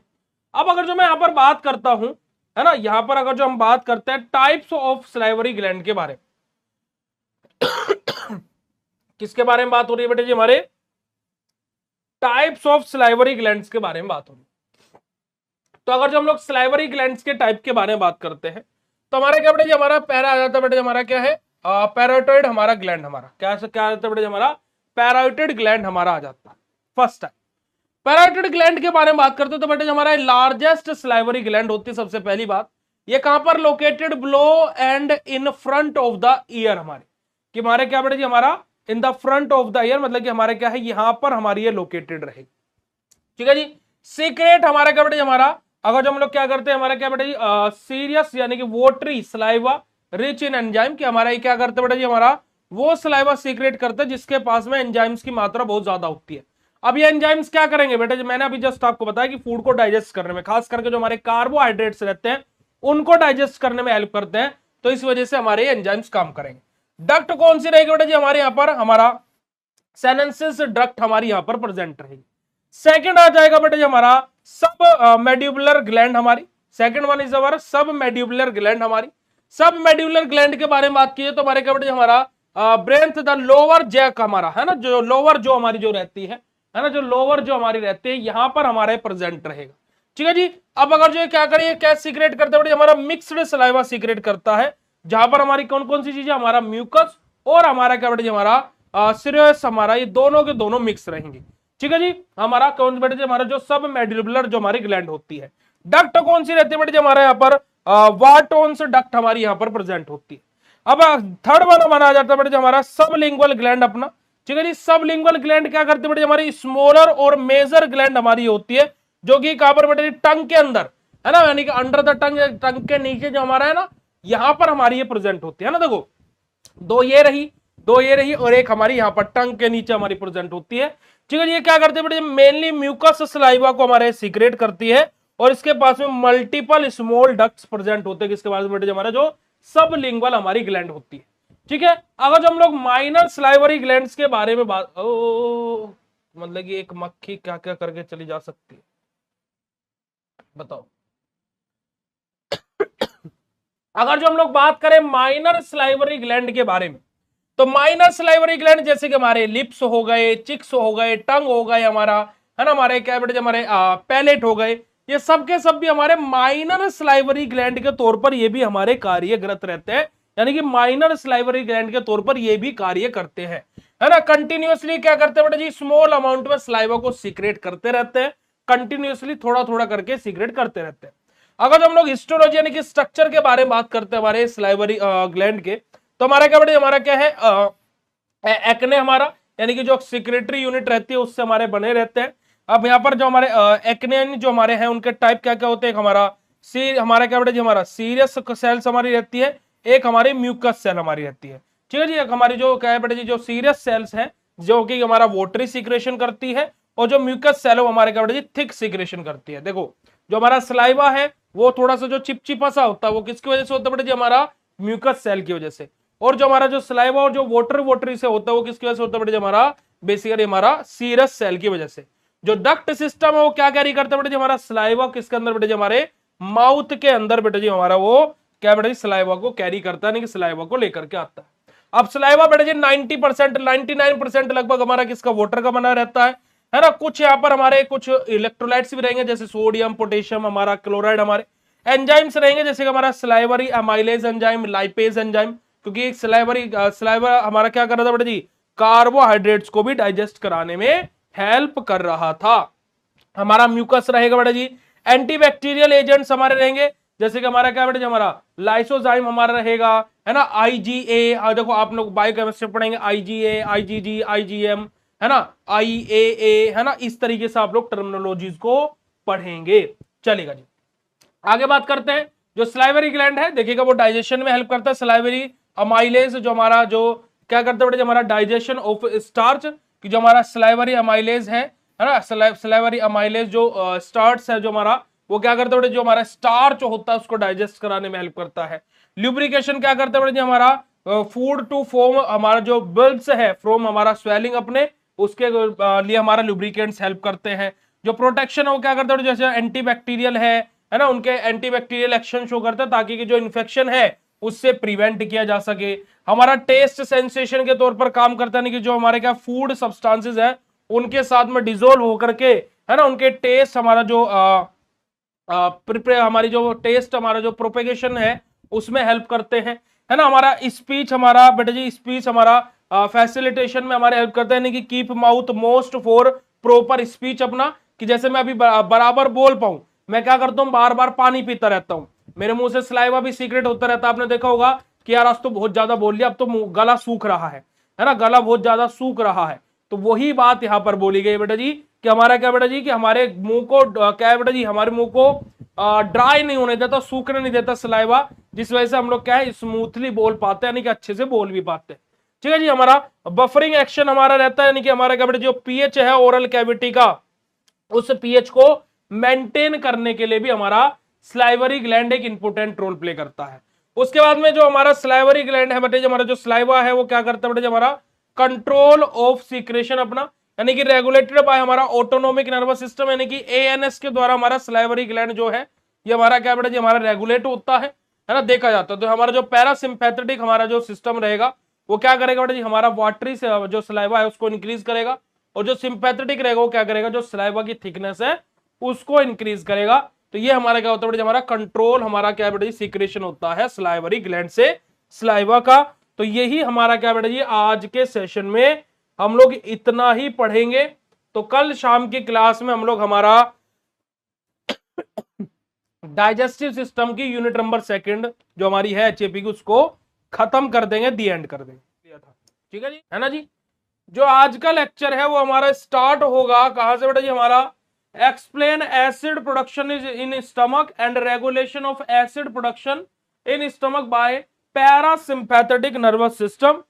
अब अगर जो मैं यहां पर बात करता हूं, है ना, यहां पर अगर जो हम बात करते हैं टाइप्स ऑफ स्लाइवरी ग्लैंड के बारे में, किसके बारे में बात हो रही है बेटा जी, हमारे टाइप्स ऑफ स्लाइवरी ग्लैंड्स के बारे में बात हो रही है। तो अगर जो हम लोग स्लाइवरी ग्लैंड्स के टाइप के बारे में बात करते हैं, तो हमारा क्या बेटा जी, हमारा पहला आ जाता है बेटा, हमारा क्या है, पैराटॉइड हमारा ग्लैंड, हमारा क्या क्या आ जाता है बेटा, हमारा पैराटॉइड ग्लैंड हमारा आ जाता है फर्स्ट टाइम। पैराटॉइड ग्लैंड के बारे में बात करते हैं तो बेटा हमारा लार्जेस्ट स्लाइवरी ग्लैंड होती है। सबसे पहली बात, ये कहां पर located, below and in front of the year, हमारे कि हमारे क्या बेटा जी, हमारा in the front of the year, मतलब कि हमारे क्या है, यहां पर हमारी ये लोकेटेड रहेगी। ठीक है जी। सीक्रेट हमारा क्या बेटा जी, हमारा अगर जो हम लोग क्या करते हैं, हमारा क्या बेटा जी, सीरियस यानी कि वोटरी स्लाइवा रिच इन एंजाइम, कि हमारा ये क्या करते हैं बेटा जी, हमारा वो स्लाइवा सीक्रेट करते हैं जिसके पास में एंजाइम्स की मात्रा बहुत ज्यादा होती है। अब ये एंजाइम्स क्या करेंगे बेटा जी, मैंने अभी जस्ट आपको बताया कि फूड को डाइजेस्ट करने में, खास करके जो हमारे कार्बोहाइड्रेट्स रहते हैं उनको डाइजेस्ट करने में हेल्प करते हैं, तो इस वजह से हमारे एंजाइम्स काम करेंगे। डक्ट कौन सी रहेगी बेटा जी, हमारे यहां पर हमारा सेनेंसिस डक्ट हमारी यहां पर प्रेजेंट रहेगी। सेकंड आ जाएगा बेटा जी हमारा सब मेड्यूबुलर ग्लैंड हमारी, सेकंड वन इज अवर सब मेड्यूबुलर ग्लैंड हमारी। सब मेड्यूबुलर ग्लैंड के बारे में बात की तो हमारे क्या बेटा जी, हमारा ब्रेथ द लोअर जैक हमारा, है ना, जो लोअर जो हमारी जो रहती है ना, जो लोअर जो हमारी रहती है यहां पर हमारे प्रेजेंट रहेगा। ठीक है जी। अब अगर जो क्या करिए, क्या सीक्रेट करता है, हमारा मिक्स्ड सलाइवा सीक्रेट करता है, जहां पर हमारी कौन कौन सी चीजें, हमारा म्यूकस और हमारा क्या बेटा जी, हमारा सिरस, हमारा ये दोनों के दोनों मिक्स रहेंगे। ठीक है जी। हमारा कौन बेटा जी, हमारा जो सब मेड्यूबुलर जो हमारी ग्लैंड होती है। डक्ट कौन सी रहती है बेटा जी, हमारे यहाँ पर वाटोन्स डक्ट हमारी यहाँ पर प्रेजेंट होती है। अब थर्ड वन हमारा आ जाता है बेटा जी, हमारा सबलिंगुअल ग्लैंड अपना। ठीक है जी। सबलिंगुअल ग्लैंड क्या करती है बेटा, हमारी स्मॉलर और मेजर ग्लैंड हमारी होती है, जो कि कहां पर बेटा जी, टंग के अंदर, है ना, यानी कि अंडर द टंग, टंग के नीचे जो हमारा है ना, यहां पर हमारी ये प्रेजेंट होती है ना। देखो दो ये रही और एक हमारी यहां पर टंग के नीचे हमारी प्रेजेंट होती है। ठीक है। ये क्या करते हैं बेटा, मेनली म्यूकस सलाइवा को हमारे सीक्रेट करती है, और इसके पास में मल्टीपल स्मॉल डक्ट्स प्रेजेंट होते हैं, किसके पास में बेटा हमारा जो सबलिंगुअल हमारी ग्लैंड होती है। ठीक है। अगर जो हम लोग माइनर स्लाइवरी ग्लैंड्स के बारे में बात, मतलब कि एक मक्खी क्या क्या करके चली जा सकती है, बताओ। अगर जो हम लोग बात करें माइनर स्लाइवरी ग्लैंड के बारे में, तो माइनर स्लाइवरी ग्लैंड जैसे कि हमारे लिप्स हो गए, चिक्स हो गए, टंग हो गए हमारा, है ना, हमारे क्या बेटे, हमारे पैलेट हो गए, ये सब के सब भी हमारे माइनर स्लाइवरी ग्लैंड के तौर पर ये भी हमारे कार्यरत रहते हैं, यानी कि माइनर स्लाइवरी ग्लैंड के तौर पर ये भी कार्य करते हैं, है ना। कंटिन्यूअसली क्या करते हैं बेटा जी, स्मॉल अमाउंट में स्लाइवा को सीक्रेट करते रहते हैं, कंटिन्यूअसली थोड़ा थोड़ा करके सीक्रेट करते रहते हैं। अगर हम लोग हिस्टोलॉजी यानी कि स्ट्रक्चर के बारे में बात करते हैं हमारे स्लाइवरी ग्लैंड के, तो हमारा क्या बेटा, हमारा क्या है, एक्ने हमारा, यानी कि जो सेक्रेटरी यूनिट रहती है उससे हमारे बने रहते हैं। अब यहाँ पर जो हमारे एक्ने जो हमारे हैं उनके टाइप क्या क्या होते हैं, हमारा क्या बेटा जी, हमारा सीरियस सेल्स हमारी रहती है, एक हमारी म्यूकस सेल हमारी रहती है। ठीक है जी। एक हमारी जो क्या है बेटा जी, जो सीरियस सेल्स है जो कि हमारा वोटरी सीक्रेशन करती है, और जो म्यूकस सेल है वो हमारे क्या बेटा जी, थिक सीक्रेशन करती है। देखो जो हमारा स्लाइवा है वो थोड़ा सा जो चिपचिपा सा होता है, वो किसकी वजह से होता है बेटा जी, हमारा म्यूकस सेल की वजह से। और जो हमारा जो स्लाइवा और जो वोटरी से होता है वो किसकी वजह से होता है बेटा जी, हमारा बेसिकली हमारा सीरस सेल की वजह से। जो डक्ट सिस्टम है वो क्या कैरी करता है बेटा जी, हमारा स्लाइवा किसके अंदर बेटा जी, हमारे माउथ के अंदर बेटा जी, हमारा वो क्या बेटा जी, स्लाइवा को कैरी करता है, नहीं कि स्लाइवा को लेकर के आता है। अब स्लाइवा बेटा जी 90% 99% लगभग हमारा किसका, वाटर का बना रहता है ना। कुछ यहाँ पर हमारे कुछ इलेक्ट्रोलाइट्स भी रहेंगे, जैसे सोडियम, पोटेशियम, हमारा क्लोराइड, हमारे एंजाइम्स रहेंगे जैसे कि हमारा salivary amylase enzyme, lipase enzyme, क्योंकि स्लाइवा हमारा क्या कर रहा था बेटा जी, कार्बोहाइड्रेट्स को भी डाइजेस्ट कराने में हेल्प कर रहा था। हमारा म्यूकस रहेगा बेटा जी, एंटीबैक्टीरियल एजेंट्स हमारे रहेंगे, जैसे कि हमारा क्या बेटा जी, हमारा लाइसोजाइम हमारा रहेगा, है ना, IgA, देखो आप लोग बायोकेमिस्ट्री पढ़ेंगे, IgA, IgG, IgM, है ना, IAA, है ना, इस तरीके से आप लोग टर्मिनोलॉजीज को पढ़ेंगे। चलेगा जी, आगे बात करते हैं। जो स्लाइवरी ग्लैंड है देखिएगा, वो डाइजेशन में हेल्प करता है। स्लाइवरी अमाइलेज जो हमारा जो क्या करता है बेटा, हमारा डाइजेशन ऑफ स्टार्च, कि जो हमारा स्लाइवरी अमाइलेज है ना, स्लाइवरी अमाइलेज जो स्टार्च है जो हमारा, वो क्या करता है, जो हमारा स्टार्च होता है उसको डाइजेस्ट कराने में हेल्प करता है। ल्यूब्रिकेशन क्या करता है, हमारा फूड टू फॉर्म, हमारा जो बल्ब्स है फ्रॉम हमारा स्वेलिंग अपने, उसके लिए हमारा लुब्रिकेंट्स हेल्प करते हैं। जो प्रोटेक्शन है वो क्या करता है, जैसे एंटीबैक्टीरियल है ना, उनके एंटीबैक्टीरियल एक्शन शो करता है ताकि कि जो इन्फेक्शन है उससे प्रिवेंट किया जा सके। हमारा टेस्ट सेंसेशन के तौर पर काम करता है, कि जो हमारे क्या फूड सब्सटेंसेस है उनके साथ में डिसोल्व होकर के, है ना, उनके टेस्ट हमारा जो हमारी जो टेस्ट हमारा जो प्रोपेगेशन है उसमें हेल्प करते हैं, है ना। हमारा स्पीच, हमारा बेटा जी स्पीच हमारा फैसिलिटेशन में हमारे हेल्प करते हैं, कि keep mouth most for proper speech अपना, कि जैसे मैं अभी बराबर बोल पाऊं, मैं क्या करता हूं, बार बार पानी पीता रहता हूं, मेरे मुंह से सलाइवा भी सीक्रेट होता रहता है। आपने देखा होगा कि यार आज तो बहुत ज्यादा बोल लिया, अब तो गला सूख रहा है ना, गला बहुत ज्यादा सूख रहा है। तो वही बात यहां पर बोली गई बेटा जी, कि हमारा क्या बेटा जी, कि हमारे मुंह को क्या है बेटा जी, हमारे मुंह को ड्राई नहीं होने देता, सूखने नहीं देता सलाइवा, जिस वजह से हम लोग क्या है स्मूथली बोल पाते हैं, यानी कि अच्छे से बोल भी पाते हैं। ठीक है जी। हमारा बफरिंग एक्शन हमारा रहता है, यानी कि हमारा क्या बेटा जो पीएच है ओरल कैविटी का, उस पीएच को मेंटेन करने के लिए भी हमारा स्लाइवरी ग्लैंड एक इंपोर्टेंट रोल प्ले करता है। उसके बाद में जो हमारा स्लाइवरी ग्लैंड है बेटे, हमारा जो स्लाइवा है वो क्या करता है बेटे, हमारा कंट्रोल ऑफ सीक्रेशन अपना, यानी कि रेगुलेटेड बाय हमारा ऑटोनोमिक नर्वस सिस्टम, यानी कि एएनएस के द्वारा हमारा स्लाइवरी ग्लैंड जो है ये हमारा क्या बेटा जी, हमारा रेगुलेट होता है ना, देखा जाता है। तो हमारा जो पैरासिम्पैथेटिक हमारा जो सिस्टम रहेगा वो क्या करेगा बेटा जी, हमारा वाटरी से जो स्लाइवा है उसको इंक्रीज करेगा, और जो सिंपैथेटिक रहेगा वो क्या करेगा, जो स्लाइवा की थिकनेस है उसको इंक्रीज करेगा। तो ये हमारा क्या होता है बेटा, हमारा कंट्रोल हमारा क्या बेटा जी, सीक्रेशन होता है स्लाइवरी ग्लैंड से स्लाइवा का। तो यही हमारा क्या बेटा जी, आज के सेशन में हम लोग इतना ही पढ़ेंगे। तो कल शाम की क्लास में हम लोग हमारा डाइजेस्टिव सिस्टम की यूनिट नंबर 2 जो हमारी है एचएपी की, उसको खत्म कर देंगे, दी एंड कर देंगे। ठीक है जी, है ना जी। जो आज का लेक्चर है वो हमारा स्टार्ट होगा कहां से बेटा जी, हमारा explain acid production is in stomach and regulation of acid production in stomach by parasympathetic nervous system.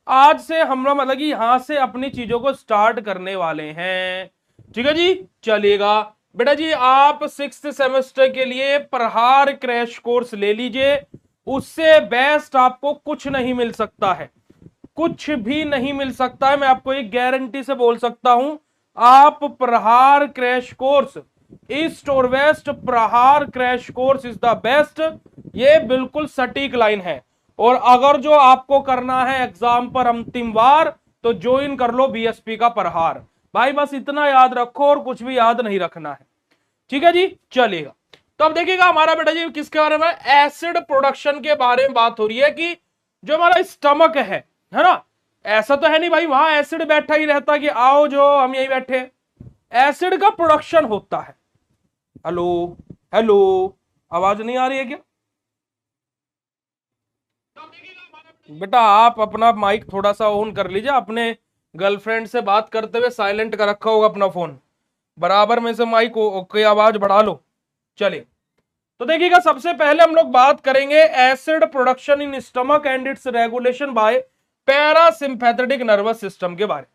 आज से हम लोग मतलब कि यहां से अपनी चीजों को स्टार्ट करने वाले हैं। ठीक है जी, चलिएगा बेटा जी। आप 6th सेमेस्टर के लिए प्रहार क्रैश कोर्स ले लीजिए, उससे बेस्ट आपको कुछ नहीं मिल सकता है, कुछ भी नहीं मिल सकता है। मैं आपको एक गारंटी से बोल सकता हूं, आप प्रहार क्रैश कोर्स, ईस्ट और वेस्ट प्रहार crash course is the best. ये बिल्कुल सटीक लाइन है। और अगर जो आपको करना है एग्जाम पर अंतिम बार, तो ज्वाइन कर लो बीएसपी का प्रहार। भाई बस इतना याद रखो और कुछ भी याद नहीं रखना है। ठीक है जी, चलेगा। तो अब देखिएगा हमारा बेटा जी किसके बारे में, एसिड प्रोडक्शन के बारे में बात हो रही है, कि जो हमारा स्टमक है ना, ऐसा तो है नहीं भाई वहां एसिड बैठा ही रहता कि आओ जो हम यही बैठे, एसिड का प्रोडक्शन होता है। हेलो हेलो, आवाज नहीं आ रही है क्या बेटा? आप अपना माइक थोड़ा सा ऑन कर लीजिए, अपने गर्लफ्रेंड से बात करते हुए साइलेंट कर रखा होगा अपना फोन, बराबर में से माइक की आवाज बढ़ा लो। चलिए, तो देखिएगा सबसे पहले हम लोग बात करेंगे acid production in stomach and it's regulation bye parasympathetic nervous system के बारे।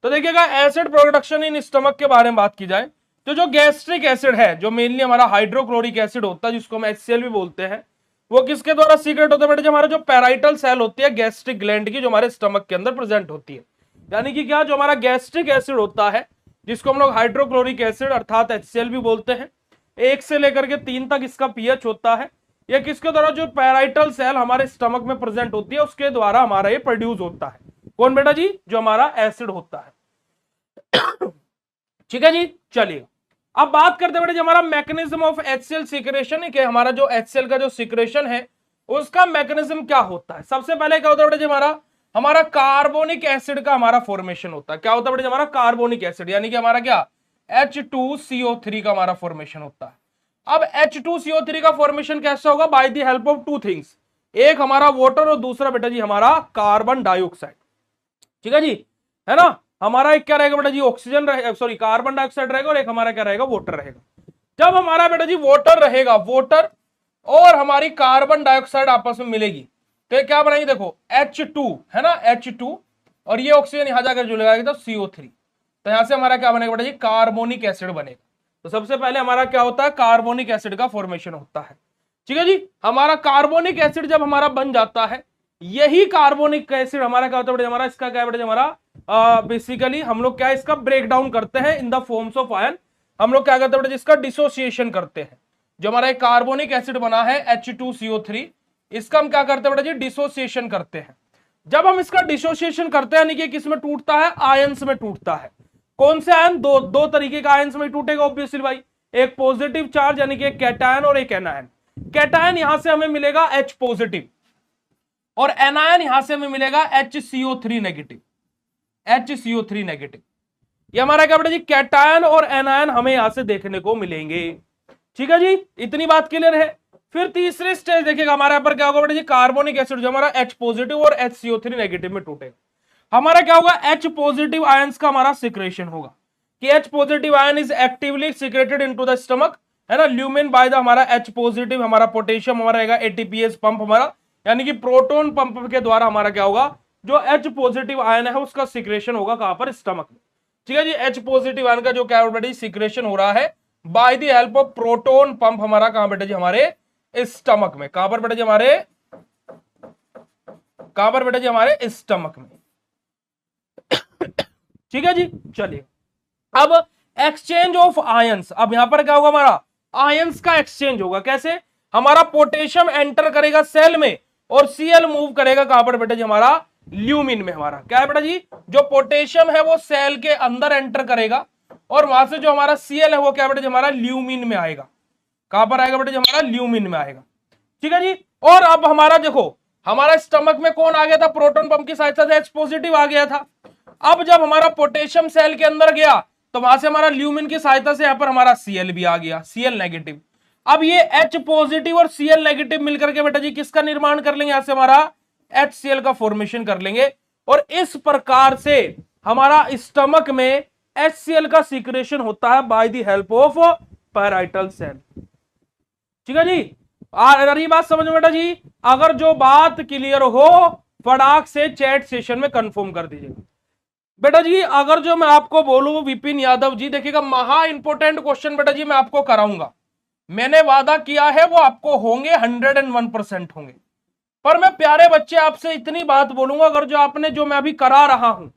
तो देखिएगा एसिड प्रोडक्शन इन स्टमक के बारे में बात की जाए तो जो गैस्ट्रिक एसिड है, जो मेनली हमारा हाइड्रोक्लोरिक एसिड होता है जिसको हम HCl भी बोलते हैं, वो किसके द्वारा सीक्रेट होता है बेटा? हमारा जो पैराइटल सेल होती है गैस्ट्रिक ग्लैंड की, जो हमारे स्टमक के अंदर प्रेजेंट होती है। यानी कि क्या, जो हमारा गैस्ट्रिक एसिड होता है जिसको हम लोग हाइड्रोक्लोरिक एसिड अर्थात HCl भी बोलते हैं, 1 से लेकर के 3 तक इसका पीएच होता है। ये किसके द्वारा, जो पैराइटल सेल हमारे स्टमक में प्रेजेंट होती है उसके द्वारा हमारा ये प्रोड्यूस होता है। कौन बेटा जी? जो हमारा एसिड होता है। ठीक है जी, चलिए अब बात करते हैं बेटा हमारा मैकेनिज्म ऑफ HCl सीक्रेशन, कि हमारा जो HCl का जो सीक्रेशन है उसका मैकेनिज्म क्या होता है। सबसे पहले क्या होता है बेटा हमारा कार्बोनिक एसिड का हमारा फॉर्मेशन होता है। क्या होता है बेटा हमारा कार्बोनिक एसिड, यानी कि हमारा क्या H2CO3 का हमारा फॉर्मेशन होता है। अब H2CO3 का फॉर्मेशन कैसे होगा? Bye the help of two things, एक हमारा वाटर और दूसरा बेटा जी हमारा कार्बन डाइऑक्साइड। ठीक है जी, है ना। हमारा एक क्या रहेगा बेटा जी? ऑक्सीजन रहेगा, सॉरी कार्बन डाइऑक्साइड रहेगा, और एक हमारा क्या रहेगा? वाटर रहेगा। जब हमारा बेटा जी वाटर रहेगा, वाटर और हमारी कार्बन डाइऑक्साइड आपस में मिलेगी तो क्या बनाएगी? देखो H2 है ना, H2, और ये ऑक्सीजन यहां जाकर जुड़ेगा तो CO3, तो यहां से हमारा क्या बनेगा बेटा जी? कार्बोनिक एसिड बनेगा। तो सबसे पहले हमारा क्या होता है? कार्बोनिक एसिड का फॉर्मेशन होता है। ठीक है जी, हमारा कार्बोनिक एसिड जब हमारा बन जाता है, यही कार्बोनिक एसिड हमारा क्या होता है बेटा? हमारा इसका क्या है बेटा? हमारा बेसिकली हम लोग क्या इसका ब्रेक डाउन करते हैं in the forms of ion. हम लोग क्या करते हैं बेटा? जिसका डिसोसिएशन करते हैं। जो हमारा एक कार्बोनिक एसिड बना है H2CO3, इसका हम क्या करते हैं बेटा जी? डिसोसिएशन करते हैं। जब हम इसका डिसोसिएशन करते हैं, यानी कि किस में टूटता है? आयंस में टूटता है। कौन से आयन? दो तरीके का आयंस में टूटेगा ऑब्वियसली भाई, एक पॉजिटिव चार्ज यानी कि एक कैटायन और एक एनायन। कैटायन यहां से हमें मिलेगा H पॉजिटिव, और एनायन यहां से हमें मिलेगा HCO3 नेगेटिव। HCO3 नेगेटिव, ये हमारा क्या बेटा जी? कैटायन और एनायन हमें यहां से देखने को मिलेंगे। ठीक है जी, इतनी बात क्लियर है। फिर तीसरे स्टेज देखिएगा हमारे यहाँ पर क्या होगा बेटा जी? कार्बोनिक एसिड जो हमारा H पॉजिटिव और HCO3 नेगेटिव में टूटेगा। हमारा क्या होगा? H पॉजिटिव आयंस का हमारा सिक्रेशन होगा कि H positive ion is actively secreted into the stomach, है ना, ल्यूमिन बाय द हमारा H पॉजिटिव, हमारा पोटेशियम हमारा रहेगा ATPase पंप हमारा, यानी कि प्रोटोन पंप के द्वारा हमारा क्या होगा? जो H पॉजिटिव आयन है उसका सिक्रेशन होगा कहां पर? स्टमक में। ठीक है जी, H पॉजिटिव आयन का जो क्या बेटा सिक्रेशन हो रहा है by the help of proton pump हमारा कहां बेटा जी? हमारे स्टमक में। कहां पर बेटा जी? कहां पर बेटा जी? हमारे स्टमक में। ठीक है जी, चलिए अब एक्सचेंज ऑफ आयंस। अब यहां पर क्या होगा? हमारा आयंस का एक्सचेंज होगा। कैसे? हमारा पोटेशियम एंटर करेगा सेल में और Cl मूव करेगा कहां पर बेटा जी? हमारा ल्यूमिन में। हमारा क्या है बेटा जी? जो पोटेशियम है वो सेल के अंदर एंटर करेगा, और वहां से जो हमारा Cl है वो क्या बेटा जी? हमारा ल्यूमिन में आएगा। कहां पर आएगा बेटा जी? हमारा ल्यूमिन में आएगा। ठीक है जी, और अब हमारा देखो, हमारा स्टमक में कौन आ गया था? प्रोटॉन पंप की सहायता से H पॉजिटिव आ गया था। अब जब हमारा पोटेशियम सेल के अंदर गया तो वहां से हमारा ल्यूमिन की सहायता से यहां पर हमारा Cl भी आ गया, Cl नेगेटिव। अब ये H पॉजिटिव और Cl नेगेटिव मिलकर के बेटा जी किसका निर्माण कर लेंगे? यहां से हमारा HCl का फॉर्मेशन कर लेंगे, और इस प्रकार से हमारा स्टमक में HCl का सीक्रेशन होता है by the help of parietal cell. ठीक है जी, अरे बात समझ में बेटा जी? अगर जो बात क्लियर हो फटाक से चैट सेशन में कंफर्म कर दीजिएगा बेटा जी। अगर जो मैं आपको बोलूं विपिन यादव जी, देखिएगा महा इंपोर्टेंट क्वेश्चन बेटा जी मैं आपको कराऊंगा। मैंने वादा किया है वो आपको होंगे, 101% होंगे। पर मैं प्यारे बच्चे आपसे इतनी बात बोलूंगा, अगर जो आपने जो मैं अभी करा रहा हूं,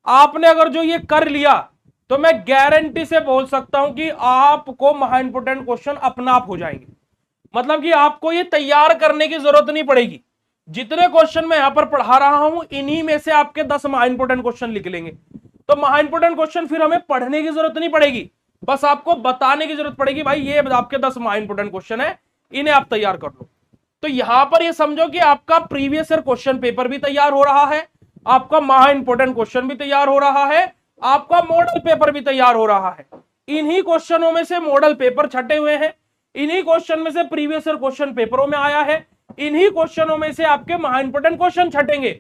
आपने अगर जो ये कर लिया तो मैं गारंटी से बोल सकता हूं कि आपको महा इंपोर्टेंट क्वेश्चन अपना आप हो जाएंगे। मतलब कि आपको ये तैयार करने की जरूरत नहीं पड़ेगी। जितने क्वेश्चन मैं यहां पर पढ़ा रहा हूं इन्हीं में से आपके 10 महा इंपोर्टेंट क्वेश्चन लिख लेंगे। तो महा इंपोर्टेंट क्वेश्चन फिर हमें पढ़ने की जरूरत नहीं पड़ेगी, बस आपको बताने की जरूरत पड़ेगी, भाई ये आपके 10 महा इंपोर्टेंट क्वेश्चन है, इन्हें आप तैयार कर लो। तो यहां पर ये समझो कि आपका प्रीवियस ईयर क्वेश्चन पेपर भी तैयार हो रहा है, आपका महा इंपोर्टेंट क्वेश्चन भी तैयार हो रहा है, आपका मॉडल पेपर भी तैयार हो रहा है। इन्हीं क्वेश्चनों में से मॉडल पेपर छटे हुए हैं, इन्हीं क्वेश्चन में से प्रीवियस ईयर क्वेश्चन पेपरों में आया है, इन्हीं क्वेश्चनों में से आपके महा इंपोर्टेंट क्वेश्चन छटेंगे।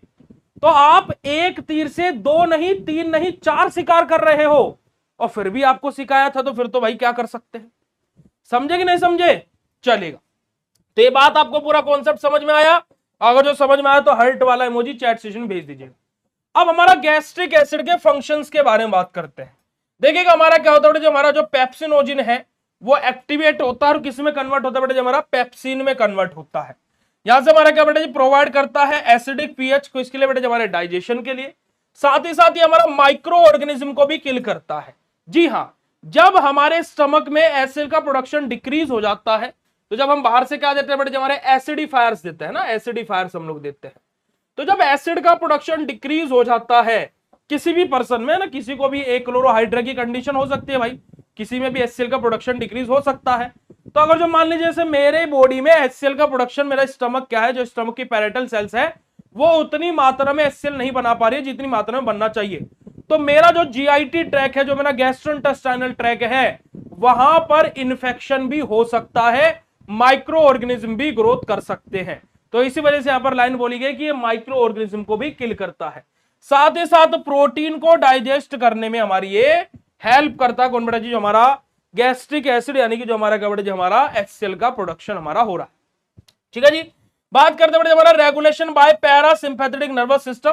तो आप एक तीर से 2 नहीं 3 नहीं 4 शिकार कर रहे हो, और फिर भी आपको सिखाया था तो फिर तो भाई क्या कर सकते हैं। समझे कि नहीं समझे? चलेगा, तो ये बात आपको पूरा कॉन्सेप्ट समझ में आया? अगर जो समझ में आया तो हर्ट वाला इमोजी चैट सेशन भेज दीजिएगा। अब हमारा गैस्ट्रिक एसिड के फंक्शंस के बारे में बात करते हैं। देखिएगा हमारा क्या होता है, जो हमारा जो पेप्सिनोजिन है वो एक्टिवेट होता है और किस में कन्वर्ट होता है बेटा? हमारा पेप्सिन में कन्वर्ट होता है। यहां से हमारा क्या बेटा जी प्रोवाइड करता है एसिडिक पीएच को, इसके लिए बेटा हमारे डाइजेशन के लिए, साथ ही हमारा माइक्रो ऑर्गेनिज्म को भी किल करता है। जी हाँ, जब हमारे स्टमक में एसिड का प्रोडक्शन डिक्रीज हो जाता है तो जब हम बाहर से क्या देते हैं बेटा, हमारे एसिडिफायर्स देते हैं ना, एसिडिफायर्स हम लोग देते हैं। तो जब एसिड का प्रोडक्शन डिक्रीज हो जाता है किसी भी पर्सन में ना, किसी को भी एक क्लोरोहाइड्रा की कंडीशन हो सकती है भाई, किसी में भी HCl का प्रोडक्शन डिक्रीज हो सकता है। तो अगर जो मान लीजिए जैसे मेरे बॉडी में HCl का प्रोडक्शन, मेरा स्टमक क्या है, जो स्टमक की पैरेटल सेल्स है वो उतनी मात्रा में HCl नहीं बना पा रही है जितनी मात्रा में बनना चाहिए, तो मेरा जो GIT ट्रैक है, जो मेरा गैस्ट्रोइंटेस्टाइनल ट्रैक है, वहां पर इन्फेक्शन भी हो सकता है, माइक्रो ऑर्गेनिज्म भी ग्रोथ कर सकते हैं। तो इसी वजह से यहां पर लाइन बोली गई कि ये माइक्रो ऑर्गेनिज्म को भी किल करता है। साथ ही साथ प्रोटीन को डाइजेस्ट करने में हमारी ये हेल्प करता है। कौन बेटा जी? जो हमारा गैस्ट्रिक एसिड यानी कि जो हमारा क्या बेटा जी हमारा HCl का प्रोडक्शन हमारा हो रहा है। ठीक है जी। बात करते हैं हमारा regulation bye parasympathetic nervous system,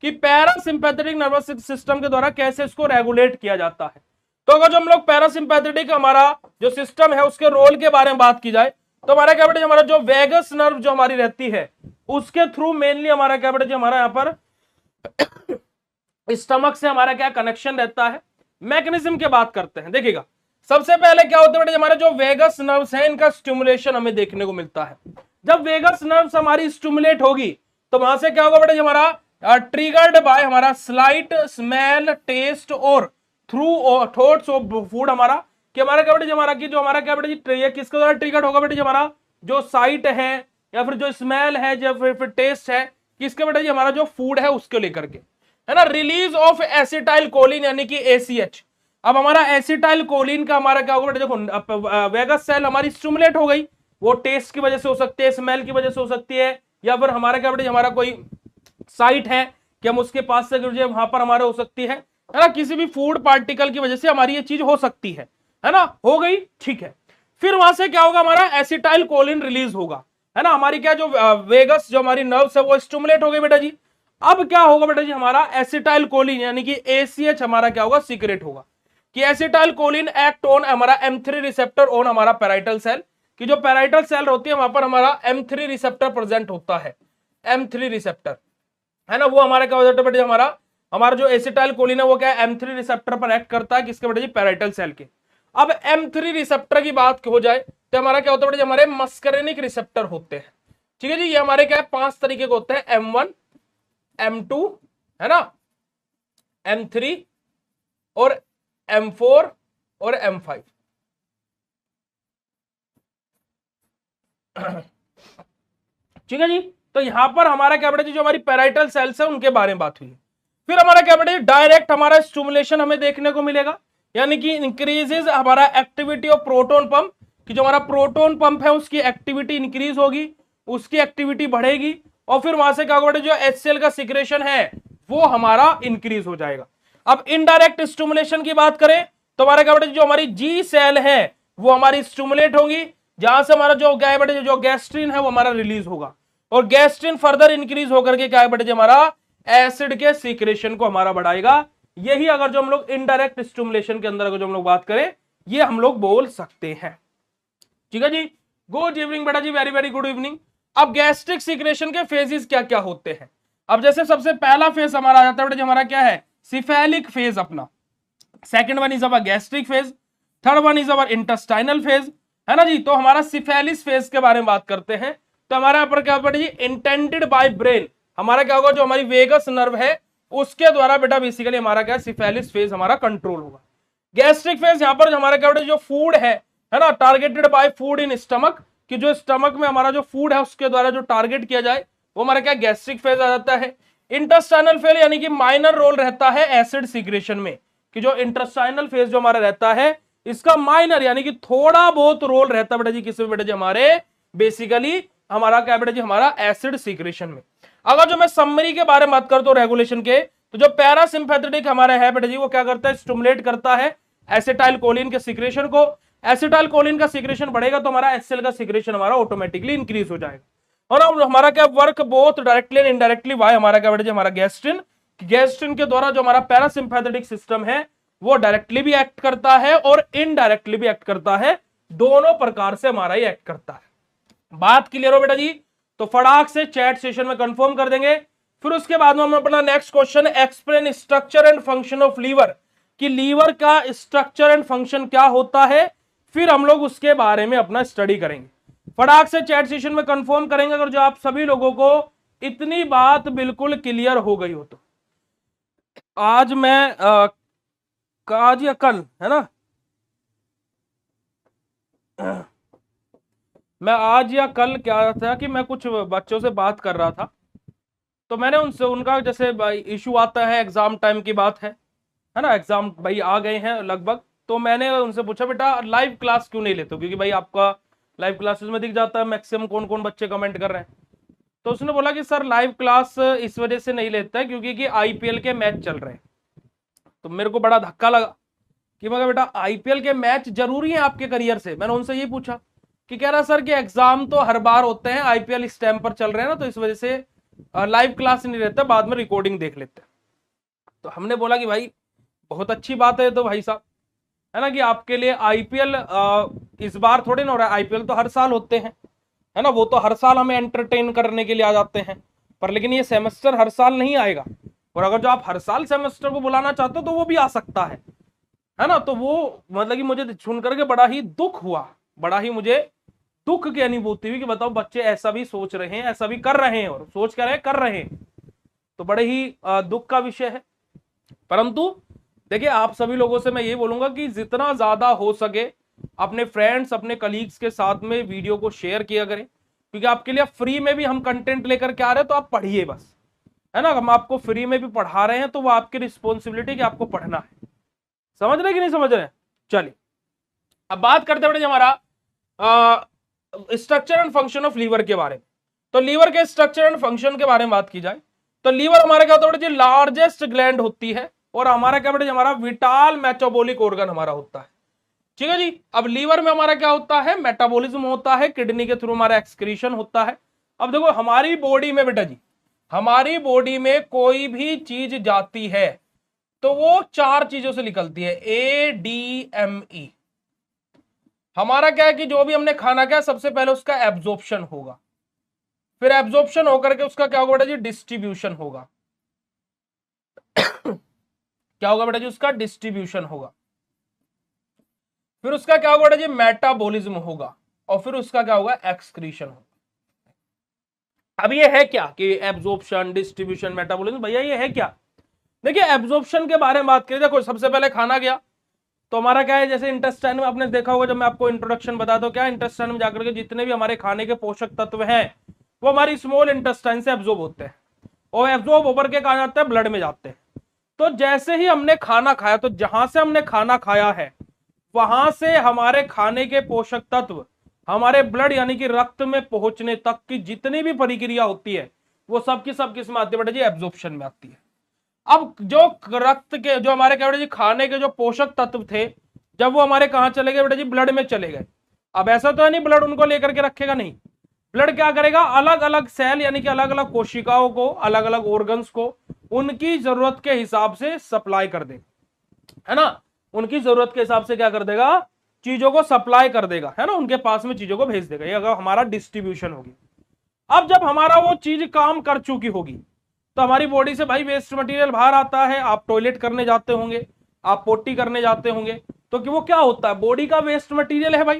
कि पैरासिम्पैथेटिक नर्वस सिस्टम के द्वारा कैसे इसको रेगुलेट किया जाता है। तो अगर जो हम लोग पैरासिम्पैथेटिक हमारा जो सिस्टम है उसके रोल के बारे में बात की जाए तो हमारा क्या बेटा हमारा जो वेगस नर्व जो हमारी रहती है उसके थ्रू मेनली हमारा क्या बेटा हमारा यहाँ पर स्टमक से हमारा क्या कनेक्शन रहता है। मैकेनिज्म की बात करते हैं, देखिएगा सबसे पहले क्या होता है बेटा हमारे जो वेगस नर्व्स हैं इनका स्टिमुलेशन हमें देखने को मिलता है। जब वेगस नर्व्स हमारी स्टिमुलेट होगी तो वहां से क्या होगा बेटा हमारा ट्रिगर्ड बाय हमारा स्लाइट स्मेल टेस्ट और थ्रू थॉट्स ऑफ फूड हमारा कि हमारा क्या बेटा हमारा की जो हमारा क्या बेटा ये किसके द्वारा ट्रिगर्ड होगा बेटा हमारा जो साइट है या फिर जो स्मेल है या फिर टेस्ट है किसके बेटा हमारा जो फूड है उसको लेकर के, है ना। रिलीज ऑफ एसिटाइल कोलिन यानी कि ACH। अब हमारा एसिटाइल कोलिन का हमारा क्या होगा बेटा देखो वेगस सेल हमारी स्टिमुलेट हो गई, वो टेस्ट की वजह से हो सकती है, स्मेल की वजह से हो सकती है, या फिर हमारा क्या बेटा हमारा कोई साइट है कि हम उसके पास से वहां पर हमारे हो सकती है ना, किसी भी फूड पार्टिकल की वजह से हमारी ये चीज हो सकती है ना, हो गई ठीक है। फिर वहां से क्या होगा हमारा एसिटाइल कोलिन रिलीज होगा, है ना। हमारी क्या जो वेगस जो हमारी नर्व्स है वो स्टिमुलेट हो गई बेटा जी। अब क्या होगा बेटा जी हमारा एसिटाइल कोलिन यानी कि ACH हमारा क्या होगा सीक्रेट होगा, कि एसिटाइल कोलिन एक्ट ऑन हमारा M3 रिसेप्टर ऑन हमारा पैराइटल सेल, कि जो पैराइटल सेल होती है वहां पर हमारा M3 रिसेप्टर प्रेजेंट होता है। M3 रिसेप्टर है ना, वो हमारा क्या हो जाता है बेटा हमारा हमारा जो एसिटाइल कोलिन है वो क्या है M3 रिसेप्टर पर एक्ट करता है, किसके बेटा जी पैराइटल सेल के। अब M3 रिसेप्टर की बात हो जाए तो हमारा क्या होता है बेटा हमारे मस्करेनिक रिसेप्टर होते हैं। ठीक है जी, ये हमारे क्या है 5 तरीके के होते हैं, M1 M2 है ना, M3 और M4 और M5। ठीक है जी, तो यहां पर हमारा क्या बेटा जी जो हमारी पैराइटल सेल्स है उनके बारे में बात हुई। फिर हमारा क्या बेटा डायरेक्ट हमारा स्टिमुलेशन हमें देखने को मिलेगा, यानी कि इंक्रीजेस हमारा एक्टिविटी ऑफ प्रोटोन पंप, कि जो हमारा प्रोटोन पंप है उसकी एक्टिविटी इंक्रीज होगी, उसकी एक्टिविटी बढ़ेगी और फिर वहां से क्या होगा जो HCl का सिक्रेशन है वो हमारा इंक्रीज हो जाएगा। अब इनडायरेक्ट स्टिमुलेशन की बात करें तो हमारा क्या बेटा जो हमारी G सेल है वो हमारी स्टिमुलेट होगी, जहां से हमारा जो क्या है बेटा जो गैस्ट्रिन है वो हमारा रिलीज होगा और गैस्ट्रिन फर्दर इंक्रीज होकर के क्या है बेटा हमारा एसिड के सीक्रेशन को हमारा बढ़ाएगा। यही अगर जो हम लोग इनडायरेक्ट स्टिमुलेशन के अंदर अगर जो हम लोग बात करें ये हम लोग बोल सकते हैं। ठीक है जी, गुड इवनिंग बेटा जी, वेरी वेरी गुड इवनिंग। अब गैस्ट्रिक सीक्रेशन के फेजेस क्या क्या होते हैं। अब जैसे सबसे पहला फेज हमारा आ जाता है बेटा जी हमारा क्या है सिफेलिक फेज अपना, second one is our gastric phase, third one is our intestinal phase, है ना जी। तो हमारा सिफेलिस फेज के बारे में बात करते हैं तो हमारे यहाँ पर क्या बेटा जी इंटेंडेड बाय ब्रेन, हमारा क्या होगा जो हमारी वेगस नर्व है उसके द्वारा बेटा बेसिकली हमारा क्या सिफेलिस फेज हमारा कंट्रोल होगा। गैस्ट्रिक फेज यहाँ पर हमारा क्या बेटा जो फूड है ना targeted by food in stomach, कि जो स्टमक में हमारा जो फूड है उसके द्वारा जो टारगेट किया जाए वो हमारा क्या गैस्ट्रिक फेज आ जाता है। इंटेस्टाइनल फेज यानी कि माइनर रोल रहता है एसिड सीक्रेशन में, कि जो इंटेस्टाइनल फेज जो हमारा रहता है इसका माइनर यानी कि थोड़ा बहुत रोल रहता है बेटा जी किसमें बेटा जी हमारे बेसिकली हमारा क्या बेटा जी हमारा एसिड सीक्रेशन में। अगर जो मैं समरी के बारे में बात करता हूं रेगुलेशन के तो जो पैरासिम्पैथेटिक हमारा है बेटा जी वो क्या करता है स्टिमुलेट करता है एसिटाइल कोलिन के सीक्रेशन को, एसिटाइल कोलिन का सीक्रेशन बढ़ेगा तो हमारा HCl का सीक्रेशन हमारा ऑटोमेटिकली इंक्रीज हो जाएगा। और हमारा क्या work both directly and indirectly why हमारा क्या बेटा जी हमारा गैस्ट्रिन के द्वारा जो हमारा पैरासिम्पैथेटिक सिस्टम है वो डायरेक्टली भी एक्ट करता है और इनडायरेक्टली भी एक्ट करता है, दोनों प्रकार से हमारा ही एक्ट करता है। बात क्लियर हो बेटा जी, तो फटाक से चैट सेशन में कंफर्म कर देंगे। फिर उसके बाद में हम अपना next question explain structure and function of liver, कि लीवर का स्ट्रक्चर एंड फंक्शन क्या होता है, फिर हम लोग उसके बारे में अपना स्टडी करेंगे। फटाक से चैट सेशन में कंफर्म करेंगे अगर जो आप सभी लोगों को इतनी बात बिल्कुल क्लियर हो गई हो तो। आज मैं आज या कल है ना, मैं आज या कल क्या था कि मैं कुछ बच्चों से बात कर रहा था तो मैंने उनसे उनका जैसे इशू आता है एग्जाम टाइम की बात है ना, एग्जाम भाई आ गए हैं लगभग, तो मैंने उनसे पूछा बेटा लाइव क्लास क्यों नहीं लेते हो, क्योंकि भाई आपका लाइव क्लासेस में दिख जाता है मैक्सिमम कौन कौन बच्चे कमेंट कर रहे हैं। तो उसने बोला कि सर लाइव क्लास इस वजह से नहीं लेता है क्योंकि कि आईपीएल के मैच चल रहे हैं। तो मेरे को बड़ा धक्का लगा कि मगर बेटा आईपीएल के मैच जरूरी है आपके करियर से। मैंने उनसे ये पूछा कि कह रहा सर कि एग्जाम तो हर बार होते हैं, आईपीएल इस टाइम पर चल रहे हैं ना, तो इस वजह से लाइव क्लास नहीं रहता, बाद में रिकॉर्डिंग देख लेते हैं। तो हमने बोला कि भाई बहुत अच्छी बात है तो भाई साहब, है ना, कि आपके लिए आईपीएल इस बार थोड़ी ना हो रहा है, आईपीएल तो हर साल होते हैं, है ना, वो तो हर साल हमें एंटरटेन करने के लिए आ जाते हैं, पर लेकिन ये सेमेस्टर हर साल नहीं आएगा। और अगर जो आप हर साल सेमेस्टर को बुलाना चाहते हो तो वो भी आ सकता है ना। तो वो मतलब कि मुझे सुन करके बड़ा ही दुख हुआ, बड़ा ही मुझे दुख की अनुभूति हुई कि बताओ बच्चे ऐसा भी सोच रहे हैं, ऐसा भी कर रहे हैं, और सोच कर रहे हैं। तो बड़े ही दुख का विषय है। परंतु देखिए आप सभी लोगों से मैं ये बोलूंगा कि जितना ज्यादा हो सके अपने फ्रेंड्स, अपने कलीग्स के साथ में वीडियो को शेयर किया करें, क्योंकि आपके लिए फ्री में भी हम कंटेंट लेकर के आ रहे हैं, तो आप पढ़िए बस, है ना। हम आपको फ्री में भी पढ़ा रहे हैं तो वो आपकी रिस्पॉन्सिबिलिटी कि आपको पढ़ना है। समझ रहे कि नहीं समझ रहे? चलिए अब बात करते हैं हमारा structure and function of liver के बारे में। तो लीवर के स्ट्रक्चर एंड फंक्शन के बारे में बात की जाए तो लीवर हमारा क्या होता है, लार्जेस्ट ग्लैंड होती है, और हमारा क्या बेटा हमारा विटाल मेटाबॉलिक ऑर्गन हमारा होता है। ठीक है जी। अब लीवर में हमारा क्या होता है, मेटाबॉलिज्म होता है, किडनी के थ्रू हमारा एक्सक्रीशन होता है। अब देखो हमारी बॉडी में बेटा जी, हमारी बॉडी में कोई भी चीज जाती है तो वो 4 चीजों से निकलती है, ADME। हमारा क्या है कि जो भी हमने खाना खाया सबसे पहले उसका एब्जॉर्प्शन होगा, फिर एब्जॉर्प्शन होकर के उसका क्या होगा बेटा जी, डिस्ट्रीब्यूशन होगा। क्या होगा बेटा जी, उसका डिस्ट्रीब्यूशन होगा। फिर उसका क्या होगा बेटा जी, मेटाबॉलिज्म होगा, और फिर उसका क्या होगा, एक्सक्रीशन होगा। अब ये है क्या कि एब्जॉर्प्शन, डिस्ट्रीब्यूशन, मेटाबॉलिज्म, भैया ये है क्या? देखिए एब्जॉर्प्शन के बारे में बात करें, देखो सबसे पहले खाना गया तो हमारा क्या है, जैसे इंटेस्टाइन में आपने देखा होगा, जब मैं आपको इंट्रोडक्शन बता दूं, क्या इंटेस्टाइन में जाकर के जितने भी हमारे खाने के पोषक तत्व हैं वो हमारी स्मॉल इंटेस्टाइन से एब्जॉर्ब होते हैं, और एब्जॉर्ब होकर के कहा जाता है, ब्लड में जाते हैं। तो जैसे ही हमने खाना खाया, तो जहां से हमने खाना खाया है वहां से हमारे खाने के पोषक तत्व हमारे ब्लड यानी कि रक्त में पहुंचने तक की जितनी भी प्रक्रिया होती है वो सब की सब किसमें आती है बेटा जी, एब्जॉर्प्शन में आती है। अब जो रक्त के जो हमारे क्या बेटा जी खाने के जो पोषक तत्व थे, जब वो हमारे कहां चले गए बेटा जी, ब्लड में चले गए। अब ऐसा तो है नहीं ब्लड उनको लेकर के रखेगा, नहीं, ब्लड क्या करेगा, अलग अलग सेल यानी कि अलग अलग कोशिकाओं को, अलग अलग ऑर्गन्स को उनकी जरूरत के हिसाब से सप्लाई कर देगा, है ना, उनकी जरूरत के हिसाब से क्या कर देगा, चीजों को सप्लाई कर देगा, है ना, उनके पास में चीजों को भेज देगा। ये अगर हमारा डिस्ट्रीब्यूशन होगी। अब जब हमारा वो चीज काम कर चुकी होगी तो हमारी बॉडी से भाई वेस्ट मटेरियल बाहर आता है, आप टॉयलेट करने जाते होंगे, आप पोटी करने जाते होंगे, तो कि वो क्या होता है, बॉडी का वेस्ट मटेरियल है भाई,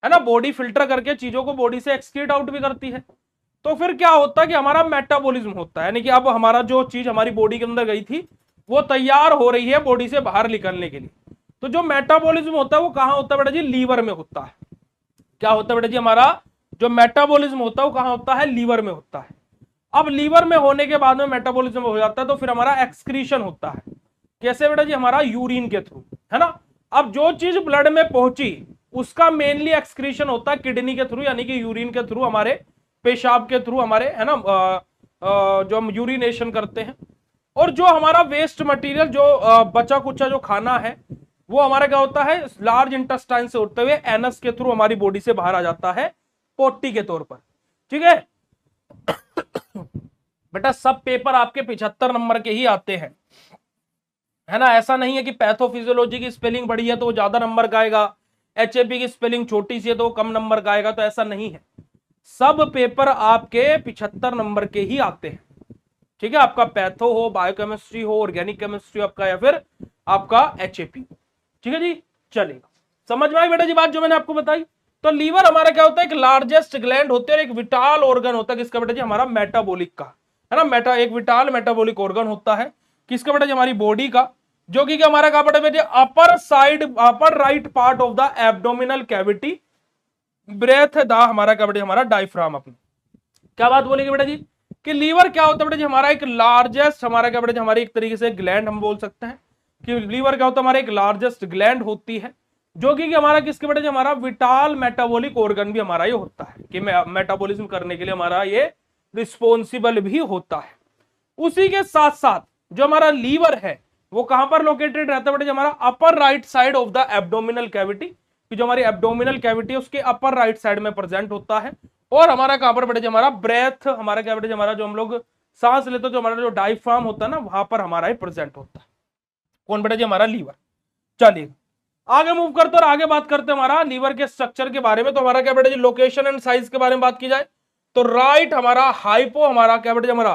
है ना, बॉडी फिल्टर करके चीजों को बॉडी से एक्सक्रीट आउट भी करती है। तो फिर क्या होता है कि हमारा मेटाबॉलिज्म होता है, यानी कि अब हमारा जो चीज हमारी बॉडी के अंदर गई थी वो तैयार हो रही है बॉडी से बाहर निकलने के लिए। तो जो मेटाबॉलिज्म होता है वो कहां होता है बेटा जी, लीवर में होता है। क्या होता है बेटा जी, हमारा जो मेटाबॉलिज्म होता है वो कहां होता है, लीवर में होता है। अब लीवर में होने के बाद में मेटाबॉलिज्म हो जाता है तो फिर हमारा एक्सक्रीशन होता है। कैसे बेटा जी, हमारा यूरिन के थ्रू, है ना। अब जो चीज ब्लड में पहुंची उसका मेनली एक्सक्रीशन होता है किडनी के थ्रू, यानी कि यूरिन के थ्रू, हमारे पेशाब के थ्रू, हमारे, है ना, जो हम यूरिनेशन करते हैं। और जो हमारा वेस्ट मटेरियल, जो बचा कुचा जो खाना है, वो हमारा क्या होता है, लार्ज इंटेस्टाइन से होते हुए एनस के थ्रू हमारी बॉडी से बाहर आ जाता है पोटी के तौर पर। ठीक है बेटा, सब पेपर आपके 75 नंबर के ही आते हैं, है ना। ऐसा नहीं है कि पैथोफिजियोलॉजी की स्पेलिंग बड़ी है तो वो ज्यादा नंबर का आएगा, HAP की स्पेलिंग छोटी सी है तो वो कम नंबर का आएगा, तो ऐसा नहीं है। सब पेपर आपके 75 नंबर के ही आते हैं। ठीक है, आपका पैथो हो, बायोकेमिस्ट्री हो, ऑर्गेनिक केमिस्ट्री आपका, या फिर आपका HAP। ठीक है जी, चलेगा, समझ में आई बेटा जी बात जो मैंने आपको बताई। तो लीवर हमारा क्या होता है, एक लार्जेस्ट ग्लैंड होते हैं और एक विटाल ऑर्गन होता है, किसका बेटा जी, हमारा मेटाबॉलिक का, है ना, एक विटाल मेटाबॉलिक ऑर्गन होता है, किसका बेटा जी, हमारी बॉडी का, जो कि हमारा क्या बेटा, upper side, upper right part of the abdominal cavity, breath the हमारा क्या बेटा, हमारा डायफ्राम। अपनी क्या बात बोलेंगे बेटा जी, कि लीवर क्या होता है बेटा जी, हमारा एक लार्जेस्ट, हमारा क्या बेटा जी, हमारी एक तरीके से ग्लैंड हम बोल सकते हैं, कि लीवर क्या होता है, हमारा एक लार्जेस्ट ग्लैंड होती है, जो कि हमारा किसके बेटे हमारा विटाल मेटाबॉलिक ऑर्गन भी हमारा ये होता है, कि मेटाबॉलिज्म करने के लिए हमारा ये रिस्पॉन्सिबल भी होता है। उसी के साथ साथ जो हमारा लीवर है वो कहां पर लोकेटेड रहता है बेटे, हमारा upper right side of the abdominal cavity, कि जो हमारी एब्डोमिनल कैविटी है उसके अपर राइट साइड में प्रेजेंट होता है। और हमारा कहां पर बेटे हमारा ब्रेथ, हमारा क्या बेटे हमारा जो हम लोग सांस लेते हैं, जो हमारा जो डायफ्राम होता है ना, वहां पर हमारा ही प्रेजेंट होता है। कौन बेटा जी, हमारा लीवर। चलिए आगे मूव करते और आगे बात करते हैं हमारा लीवर के स्ट्रक्चर के बारे में। तो हमारा क्या बेटा जी, लोकेशन एंड साइज के बारे में बात की जाए तो राइट हमारा हाइपो, हमारा क्या बेटा जी हमारा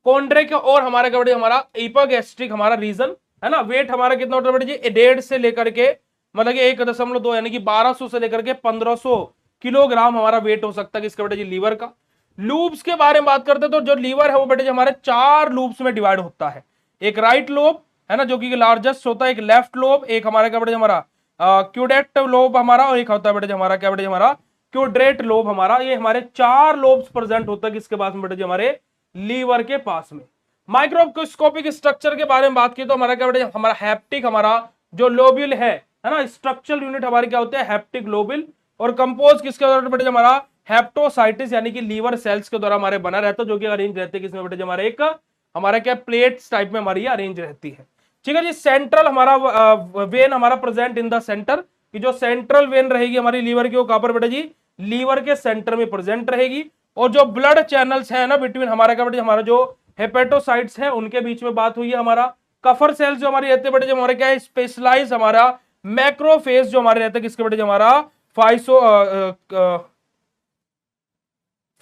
कॉन्ड्रिक, और हमारा क्या बेटा हमारा इपोगैस्ट्रिक हमारा रीजन है ना। वेट हमारा कितना होता है बेटा जी, 1.5 से लेकर के मतलब कि 1.2 यानी कि 1200 से लेकर के 1500 किलोग्राम हमारा वेट हो सकता है किसका बेटा जी, लीवर का। लूब्स के बारे में बात करते हैं तो जो लीवर है वो बेटे जी हमारे 4 लूब्स में डिवाइड होता है। एक राइट लोब है ना, जो कि लार्जेस्ट होता है, एक लेफ्ट लोब, एक हमारा क्या बेटे हमारा क्यूडेट लोब हमारा, और एक होता है बेटे हमारा क्या बेटे हमारा क्यूड्रेट लोब हमारा। ये हमारे 4 लोब्स प्रेजेंट होता है किसके पास में बेटे जी, हमारे लीवर के पास में। माइक्रोस्कोपिक स्ट्रक्चर के बारे में बात की तो हमारा क्या बेटे हमारा हैप्टिक, हमारा जो लोब्यूल है ना, स्ट्रक्चरल यूनिट हमारी क्या होते हैं, हैप्टिक लोब्यूल, और कंपोज किसके द्वारा बेटे हमारा हेप्टोसाइटिस यानी कि लीवर सेल्स के द्वारा हमारे बना रहता है, जो कि अरेंज रहते हैं किसमें बेटे हमारे एक हमारा क्या प्लेट्स टाइप में हमारी अरेंज रहती है। ठीक है जी। सेंट्रल हमारा वेन हमारा प्रेजेंट इन द सेंटर, कि जो सेंट्रल वेन रहेगी हमारी लीवर की वो कहां पर बेटा जी, लीवर के सेंटर में प्रेजेंट रहेगी। और जो ब्लड चैनल्स है ना बिटवीन हमारा क्या बेटा हमारा जो हेपेटोसाइट्स है उनके बीच में बात हुई है। हमारा कफर सेल्स जो हमारी रहते हैं बेटे जो हमारे क्या है स्पेशलाइज हमारा मैक्रोफेज जो हमारे रहते हैं किसके बेटे हमारा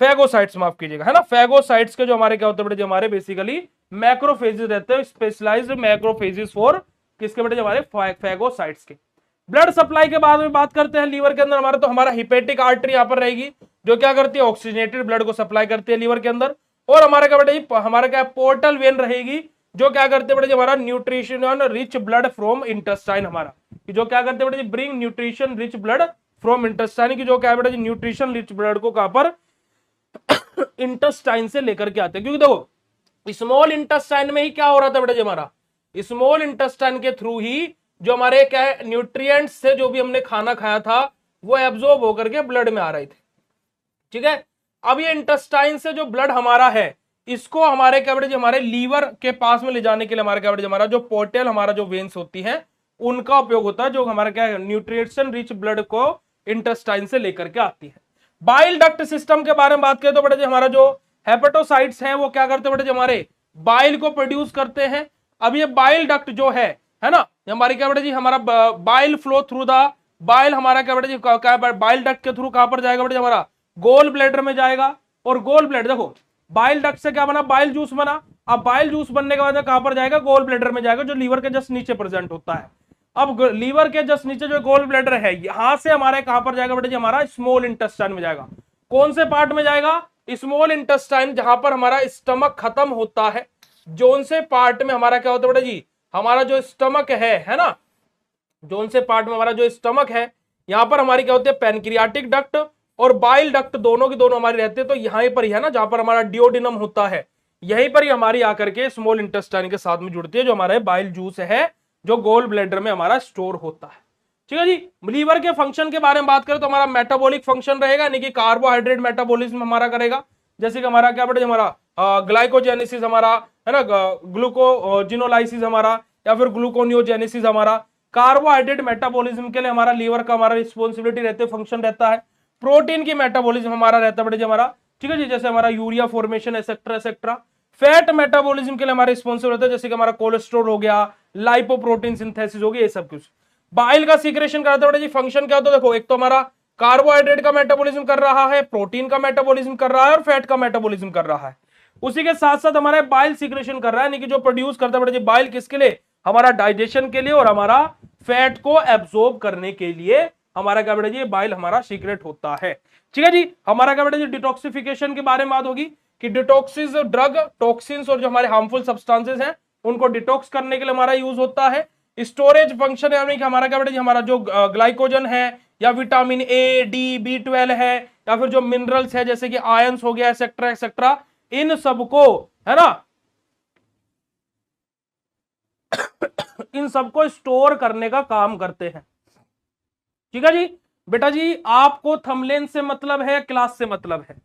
फेगोसाइट्स, माफ कीजिएगा है ना, फेगोसाइट्स के जो हमारे क्या होते हैं बेटे जो हमारे बेसिकली मैक्रोफेजेस रहते हैं, स्पेशलाइज्ड मैक्रोफेजेस फॉर किसके बेटे हमारे फेगोसाइट्स के। ब्लड सप्लाई के बाद में बात करते हैं लीवर के अंदर हमारा, तो हमारा हिपेटिक आर्टरी यहां पर रहेगी जो क्या करती है, ऑक्सीजनेटेड ब्लड को सप्लाई करती है लीवर के अंदर। और हमारा क्या बेटा हमारा क्या पोर्टल वेन रहेगी जो क्या करते हैं बेटा हमारा nutrition rich blood from intestine, हमारा जो क्या करते हैं बेटा bring nutrition rich blood from intestine, की जो क्या बेटा न्यूट्रिशन रिच ब्लड को कहां पर इंटेस्टाइन से लेकर के आते हैं। क्योंकि देखो स्मॉल इंटेस्टाइन में ही क्या हो रहा था बेटा जी, हमारा स्मॉल इंटेस्टाइन के थ्रू ही जो हमारे क्या है न्यूट्रिएंट्स से जो भी हमने खाना खाया था वो एब्जॉर्ब होकर के ब्लड में आ रहे थे। ठीक है। अब ये इंटेस्टाइन से जो ब्लड हमारा है इसको हमारे क्या बेटे जी हमारे लीवर के पास में ले जाने के लिए हमारे क्या बेटे हमारा जो पोर्टल हमारा जो वेन्स होती है उनका उपयोग होता है, जो हमारा क्या है न्यूट्रिशन रिच ब्लड को इंटेस्टाइन से लेकर के आती है। बाइल डक्ट सिस्टम के बारे में बात करें तो बेटे जी हमारा जो हेपेटोसाइट्स हैं वो क्या करते हैं बेटे जी हमारे बाइल को प्रोड्यूस करते हैं। अब ये बाइल डक्ट जो है ना, हमारी क्या बेटे जी हमारा bile flow through the bile, हमारा क्या बेटे जी क्या बाइल डक्ट के थ्रू कहां पर जाएगा बेटे हमारा गोल ब्लैडर में जाएगा। और गोल ब्लैडर देखो बाइल डक्ट से क्या बना, बाइल जूस बना। अब बाइल जूस बनने के बाद कहां पर जाएगा, गोल ब्लैडर में जाएगा, जो लीवर के जस्ट नीचे प्रेजेंट होता है। अब लीवर के जस्ट नीचे जो गोल ब्लैडर है यहां से हमारे कहां पर जाएगा बेटे जी हमारा स्मॉल इंटेस्टाइन में जाएगा। कौन से पार्ट में जाएगा, स्मॉल इंटेस्टाइन, जहां पर हमारा स्टमक खत्म होता है। जोन से पार्ट में हमारा क्या होता है बेटा जी, हमारा जो स्टमक है ना, जोन से पार्ट में हमारा जो स्टमक है यहां पर हमारी क्या होती है पैनक्रियाटिक डक्ट और बाइल डक्ट दोनों की दोनों हमारी रहते हैं। तो यहीं पर ही है ना जहां पर हमारा डिओडिनम होता है, यहीं पर ही हमारी आकर के स्मॉल इंटेस्टाइन के साथ में जुड़ती है, जो हमारा बाइल जूस है जो गोल ब्लैडर में हमारा स्टोर होता है। ठीक है जी। लीवर के फंक्शन के बारे में बात करें तो हमारा मेटाबॉलिक फंक्शन रहेगा, यानी कि कार्बोहाइड्रेट मेटाबॉलिज्म हमारा करेगा। जैसे कि हमारा क्या बेटे हमारा ग्लाइकोजेनेसिस हमारा है ना, ग्लूकोजिनोलाइसिस हमारा, या फिर ग्लूकोनियोजेनेसिस हमारा। कार्बोहाइड्रेट मेटाबॉलिज्म के लिए हमारा लीवर का हमारा रिस्पॉन्सिबिलिटी रहते है, फंक्शन रहता है। प्रोटीन की मेटाबॉलिज्म हमारा रहता है बेटे जी हमारा, ठीक है जी, जैसे हमारा urea formation etcetera etcetera. Fat metabolism के लिए हमारा रिस्पॉन्सिबल होता है, जैसे कि हमारा कोलेस्ट्रॉल हो गया, लाइपोप्रोटीन सिंथेसिस हो गया, ये सब कुछ। बाइल का सीक्रेशन कराता है बेटा जी, फंक्शन क्या होता है, देखो एक तो हमारा कार्बोहाइड्रेट का मेटाबॉलिज्म कर रहा है, प्रोटीन का मेटाबॉलिज्म कर रहा है और फैट का मेटाबॉलिज्म कर रहा है। उसी के साथ साथ हमारा बाइल सीक्रेशन कर रहा है, यानी कि जो प्रोड्यूस करता है बेटा जी बाइल किसके लिए, हमारा डाइजेशन के लिए और हमारा फैट को एब्सॉर्ब करने के लिए हमारा क्या बेटा जी बाइल हमारा सीक्रेट होता है। ठीक है जी। हमारा क्या बेटा जी डिटॉक्सिफिकेशन के बारे में बात होगी कि डिटॉक्सिस ड्रग टॉक्सिन्स और जो हमारे हार्मफुल सब्सटेंसेस हैं उनको डिटॉक्स करने के लिए हमारा यूज होता है। स्टोरेज फंक्शन है, यानी कि हमारा क्या बेटा जी हमारा जो ग्लाइकोजन है या विटामिन ए डी B12 है या फिर जो मिनरल्स है जैसे कि आयंस हो गया एक्सेट्रा एक्सेट्रा, इन सबको है ना इन सबको स्टोर करने का काम करते हैं। ठीक है जी। बेटा जी आपको थंबनेल से मतलब है, क्लास से मतलब है?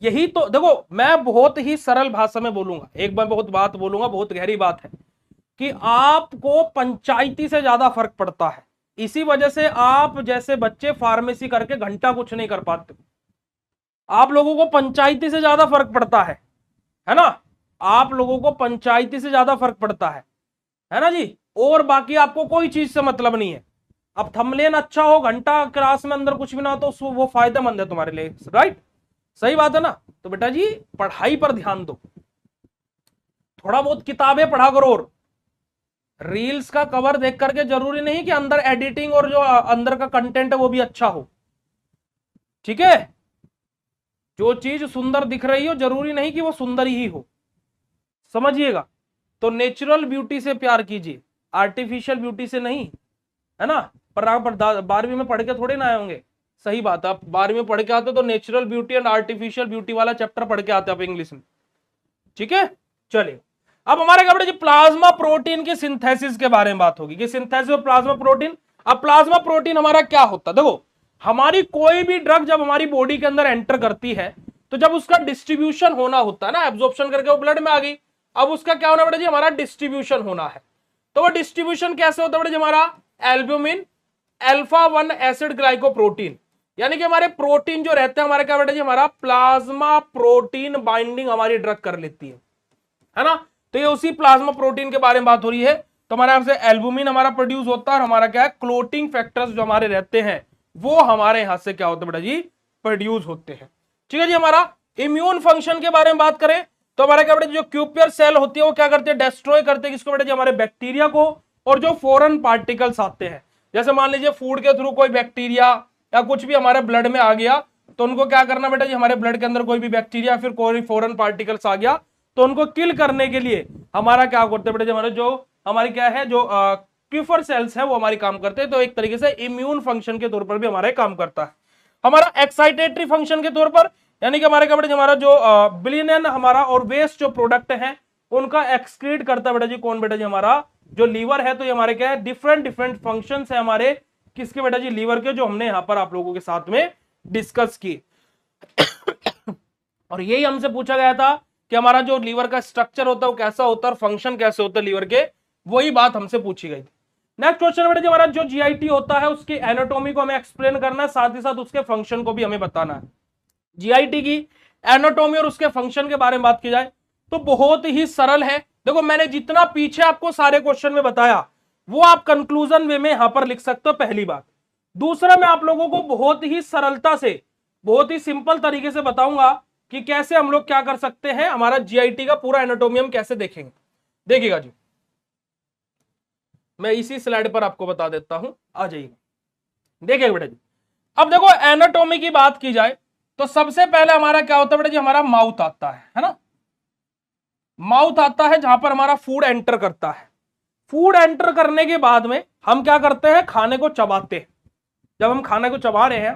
यही तो देखो, मैं बहुत ही सरल भाषा में बोलूंगा, एक बार बहुत बात बोलूंगा, बहुत गहरी बात है कि आपको पंचायती से ज्यादा फर्क पड़ता है। इसी वजह से आप जैसे बच्चे फार्मेसी करके घंटा कुछ नहीं कर पाते। आप लोगों को पंचायती से ज्यादा फर्क पड़ता है ना? आप लोगों को पंचायती से ज्यादा फर्क पड़ता है ना जी? और बाकी आपको कोई चीज से मतलब नहीं है। अब थंबनेल अच्छा हो, घंटा क्लास में अंदर कुछ भी ना हो, तो वो फायदेमंद है तुम्हारे लिए, राइट? सही बात है ना? तो बेटा जी पढ़ाई पर ध्यान दो, थोड़ा बहुत किताबें पढ़ा करो। और रील्स का कवर देख करके जरूरी नहीं कि अंदर एडिटिंग और जो अंदर का कंटेंट है वो भी अच्छा हो। ठीक है? जो चीज सुंदर दिख रही हो जरूरी नहीं कि वो सुंदर ही हो, समझिएगा। तो नेचुरल ब्यूटी से प्यार कीजिए, आर्टिफिशियल ब्यूटी से नहीं, है ना? पर आप 12वीं में पढ़ के थोड़े ना आए होंगे। सही बात है, आप 12वीं में पढ़ के आते तो natural beauty and artificial beauty वाला चैप्टर पढ़ के आते आप इंग्लिश में। ठीक है, चलिए अब हमारे क्या बेटा जी, प्लाज्मा प्रोटीन की सिंथेसिस के बारे में बात होगी कि सिंथेसिस ऑफ प्लाज्मा प्रोटीन। अब प्लाज्मा प्रोटीन हमारा क्या होता है? देखो, हमारी कोई भी ड्रग जब हमारी बॉडी के अंदर एंटर करती है तो जब उसका डिस्ट्रीब्यूशन होना होता है ना, एब्जॉर्प्शन करके वो ब्लड में आ गई, अब उसका क्या होना बेटा जी, हमारा डिस्ट्रीब्यूशन होना है। तो वो डिस्ट्रीब्यूशन कैसे होता है बेटा जी? हमारा एल्ब्यूमिन अल्फा 1 एसिड ग्लाइकोप्रोटीन, यानी कि हमारे प्रोटीन जो रहते हैं हमारे क्या बेटा जी, हमारा प्लाज्मा प्रोटीन बाइंडिंग हमारी ड्रग कर लेती है ना? तो ये उसी प्लाज्मा प्रोटीन के बारे में बात हो रही है। तो हमारे यहां से एल्बुमिन हमारा प्रोड्यूस होता है और हमारा क्या है, क्लोटिंग फैक्टर्स जो हमारे रहते हैं वो हमारे यहां से क्या होते हैं बेटा जी, प्रोड्यूस होते हैं। ठीक है जी। हमारा इम्यून फंक्शन के बारे में बात करें तो हमारा क्या बेटा, जो क्यूपियर सेल होती है वो क्या करते हैं, डिस्ट्रॉय करते हैं किसको बेटा जी, हमारे बैक्टीरिया को। और जो फॉरेन पार्टिकल्स आते हैं, जैसे मान लीजिए फूड के थ्रू कोई बैक्टीरिया या कुछ भी हमारे ब्लड में आ गया, तो उनको क्या करना बेटा जी, हमारे ब्लड के अंदर कोई भी बैक्टीरिया फिर कोई फॉरेन पार्टिकल्स आ गया तो उनको किल करने के लिए हमारा क्या करते हैं बेटा जी, हमारे जो हमारी क्या है, जो क्यूफर सेल्स है वो हमारी काम करते हैं। तो एक तरीके से इम्यून फंक्शन के तौर पर भी हमारे काम करता है। हमारा एक्साइटेटरी फंक्शन के तौर पर, यानी कि हमारे क्या बेटा जी, हमारा जो बिलियन हमारा और वेस्ट जो प्रोडक्ट है उनका एक्सक्रीट करता है बेटा जी, कौन बेटा जी, हमारा जो लीवर है। तो ये हमारे क्या है, डिफरेंट डिफरेंट फंक्शंस है हमारे किसके बेटा जी, लीवर के, जो हमने यहां पर आप लोगों के साथ में डिस्कस की। और यही हमसे पूछा गया था कि हमारा जो लीवर का स्ट्रक्चर होता है वो कैसा होता है और फंक्शन कैसे होता है लीवर के, वही बात हमसे पूछी गई थी। नेक्स्ट क्वेश्चन बेटा जी, हमारा जो जीआईटी होता है उसकी एनाटॉमी को हमें एक्सप्लेन करना है, साथ ही साथ उसके फंक्शन को भी हमें बताना है। जीआईटी की एनाटॉमी और उसके फंक्शन के बारे में बात की जाए तो बहुत ही सरल है। देखो, मैंने जितना पीछे आपको सारे क्वेश्चन में बताया वो आप कंक्लूजन वे में यहां पर लिख सकते हो, पहली बात। दूसरा, मैं आप लोगों को बहुत ही सरलता से, बहुत ही सिंपल तरीके से बताऊंगा कि कैसे हम लोग क्या कर सकते हैं, हमारा जीआईटी का पूरा एनाटॉमी हम कैसे देखेंगे। देखिएगा जी, मैं इसी स्लाइड पर आपको बता देता हूं, आ जाइएगा। देखिएगा बेटा जी, अब देखो एनाटॉमी की बात की जाए तो सबसे पहले हमारा क्या होता है बेटा जी, हमारा माउथ आता है ना? माउथ आता है जहां पर हमारा फूड एंटर करता है। फूड एंटर करने के बाद में हम क्या करते हैं, खाने को चबाते हैं। जब हम खाने को चबा रहे हैं,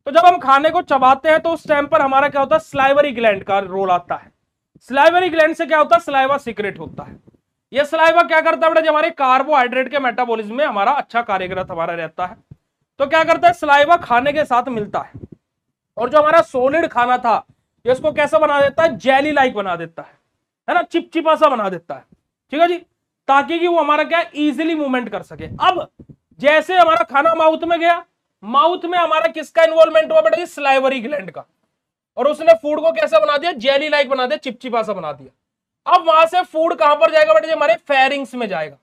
तो जब हम खाने को चबाते हैं तो उस टाइम पर हमारा क्या होता है, स्लाइवरी ग्लैंड का रोल आता है। स्लाइवरी ग्लैंड से क्या होता है, स्लाइवा सीक्रेट होता है। यह स्लाइवा क्या करता है बेटा, जब हमारे कार्बोहाइड्रेट के मेटाबॉलिज्म में हमारा अच्छा कार्यरत हमारा रहता है, तो क्या करता है, स्लाइवा खाने के साथ मिलता है और जो हमारा सॉलिड खाना था इसको कैसा बना देता है, जेली लाइक बना देता है ना, चिपचिपा सा बना देता है। ठीक है जी, ताकि कि वो हमारा क्या इजीली मूवमेंट कर सके। अब जैसे हमारा खाना माउथ में गया, माउथ में हमारा किसका इन्वॉल्वमेंट हुआ बेटा जी, स्लाइवरी ग्लैंड का, और उसने फूड को कैसा बना दिया, जेली लाइक बना दिया, चिपचिपा सा बना दिया। अब वहां से फूड कहां पर जाएगा बेटा जी, हमारे फेरिंग्स में जाएगा।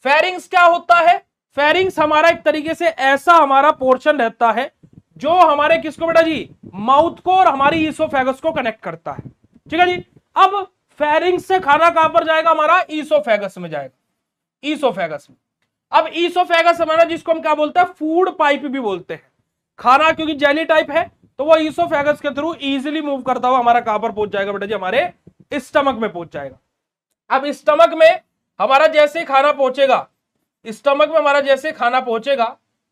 फेरिंग्स क्या होता है, फेरिंग्स हमारा एक तरीके से ऐसा हमारा पोर्शन रहता है जो हमारे किसको बेटा जी, माउथ को और हमारी ईसोफेगस को कनेक्ट करता है। ठीक है जी, अब फेरिंग्स से खाना कहां पर जाएगा, हमारा ईसोफेगस में जाएगा, ईसोफेगस में। अब ईसोफेगस हमारा, जिसको हम क्या बोलते हैं, फूड पाइप भी बोलते हैं। खाना क्योंकि जेली टाइप है तो वो ईसोफेगस के थ्रू इजीली मूव करता हुआ हमारा कहां पर पहुंच जाएगा बेटा जी, हमारे स्टमक में पहुंच जाएगा। अब स्टमक में हमारा जैसे खाना पहुंचेगा, स्टमक में हमारा जैसे खाना पहुंचेगा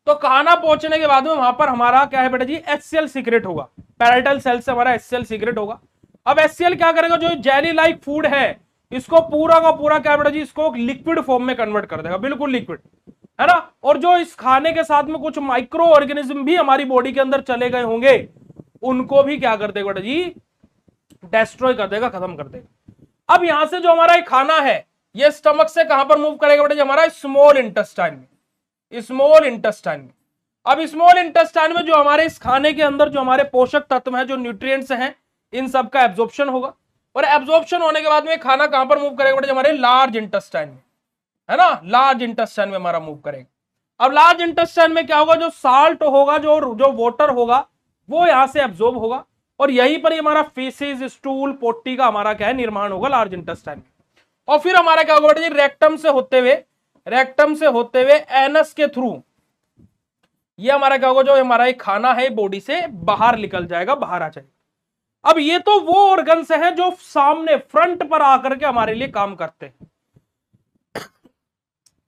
तो खाना पहुंचने के बाद में वहां पर हमारा क्या है बेटा जी, एचसीएल सीक्रेट होगा, पैराइटल सेल से हमारा एचसीएल सीक्रेट होगा। अब एचसीएल क्या करेगा, जो जेली लाइक फूड है इसको पूरा का पूरा क्या बेटा जी, इसको लिक्विड फॉर्म में कन्वर्ट कर देगा, बिल्कुल लिक्विड, है ना। और जो इस खाने के साथ में कुछ माइक्रो ऑर्गेनिज्म भी हमारी बॉडी के अंदर चले गए होंगे, उनको भी क्या कर देगा बेटा जी, डिस्ट्रॉय कर देगा, खत्म कर देगा। अब यहां से जो हमारा ये खाना है, ये स्टमक से कहां पर मूव करेगा बेटा जी, हमारा स्मॉल इंटेस्टाइन में, स्मॉल इंटेस्टाइन में। अब स्मॉल इंटेस्टाइन में जो हमारे इस खाने के अंदर जो हमारे पोषक तत्व हैं, जो न्यूट्रिएंट्स हैं, इन सब का एब्जॉर्प्शन होगा, और एब्जॉर्प्शन होने के बाद में खाना कहां पर मूव करेगा बेटा, हमारे लार्ज इंटेस्टाइन में, है ना, लार्ज इंटेस्टाइन में हमारा मूव करेगा। अब लार्ज इंटेस्टाइन में क्या होगा, जो साल्ट होगा, जो वाटर होगा, वो यहां से एब्जॉर्ब होगा, और यहीं पर हमारा फेसेस, स्टूल, पोटी का हमारा क्या है, निर्माण होगा लार्ज इंटेस्टाइन में। और फिर हमारा क्या होगा बेटा जी, रेक्टम से होते हुए एनस के थ्रू ये हमारा क्या होगा, जो हमारा एक खाना है बॉडी से बाहर निकल जाएगा, बाहर आ जाएगा। अब ये तो वो ऑर्गन्स हैं जो सामने फ्रंट पर आकर के हमारे लिए काम करते हैं,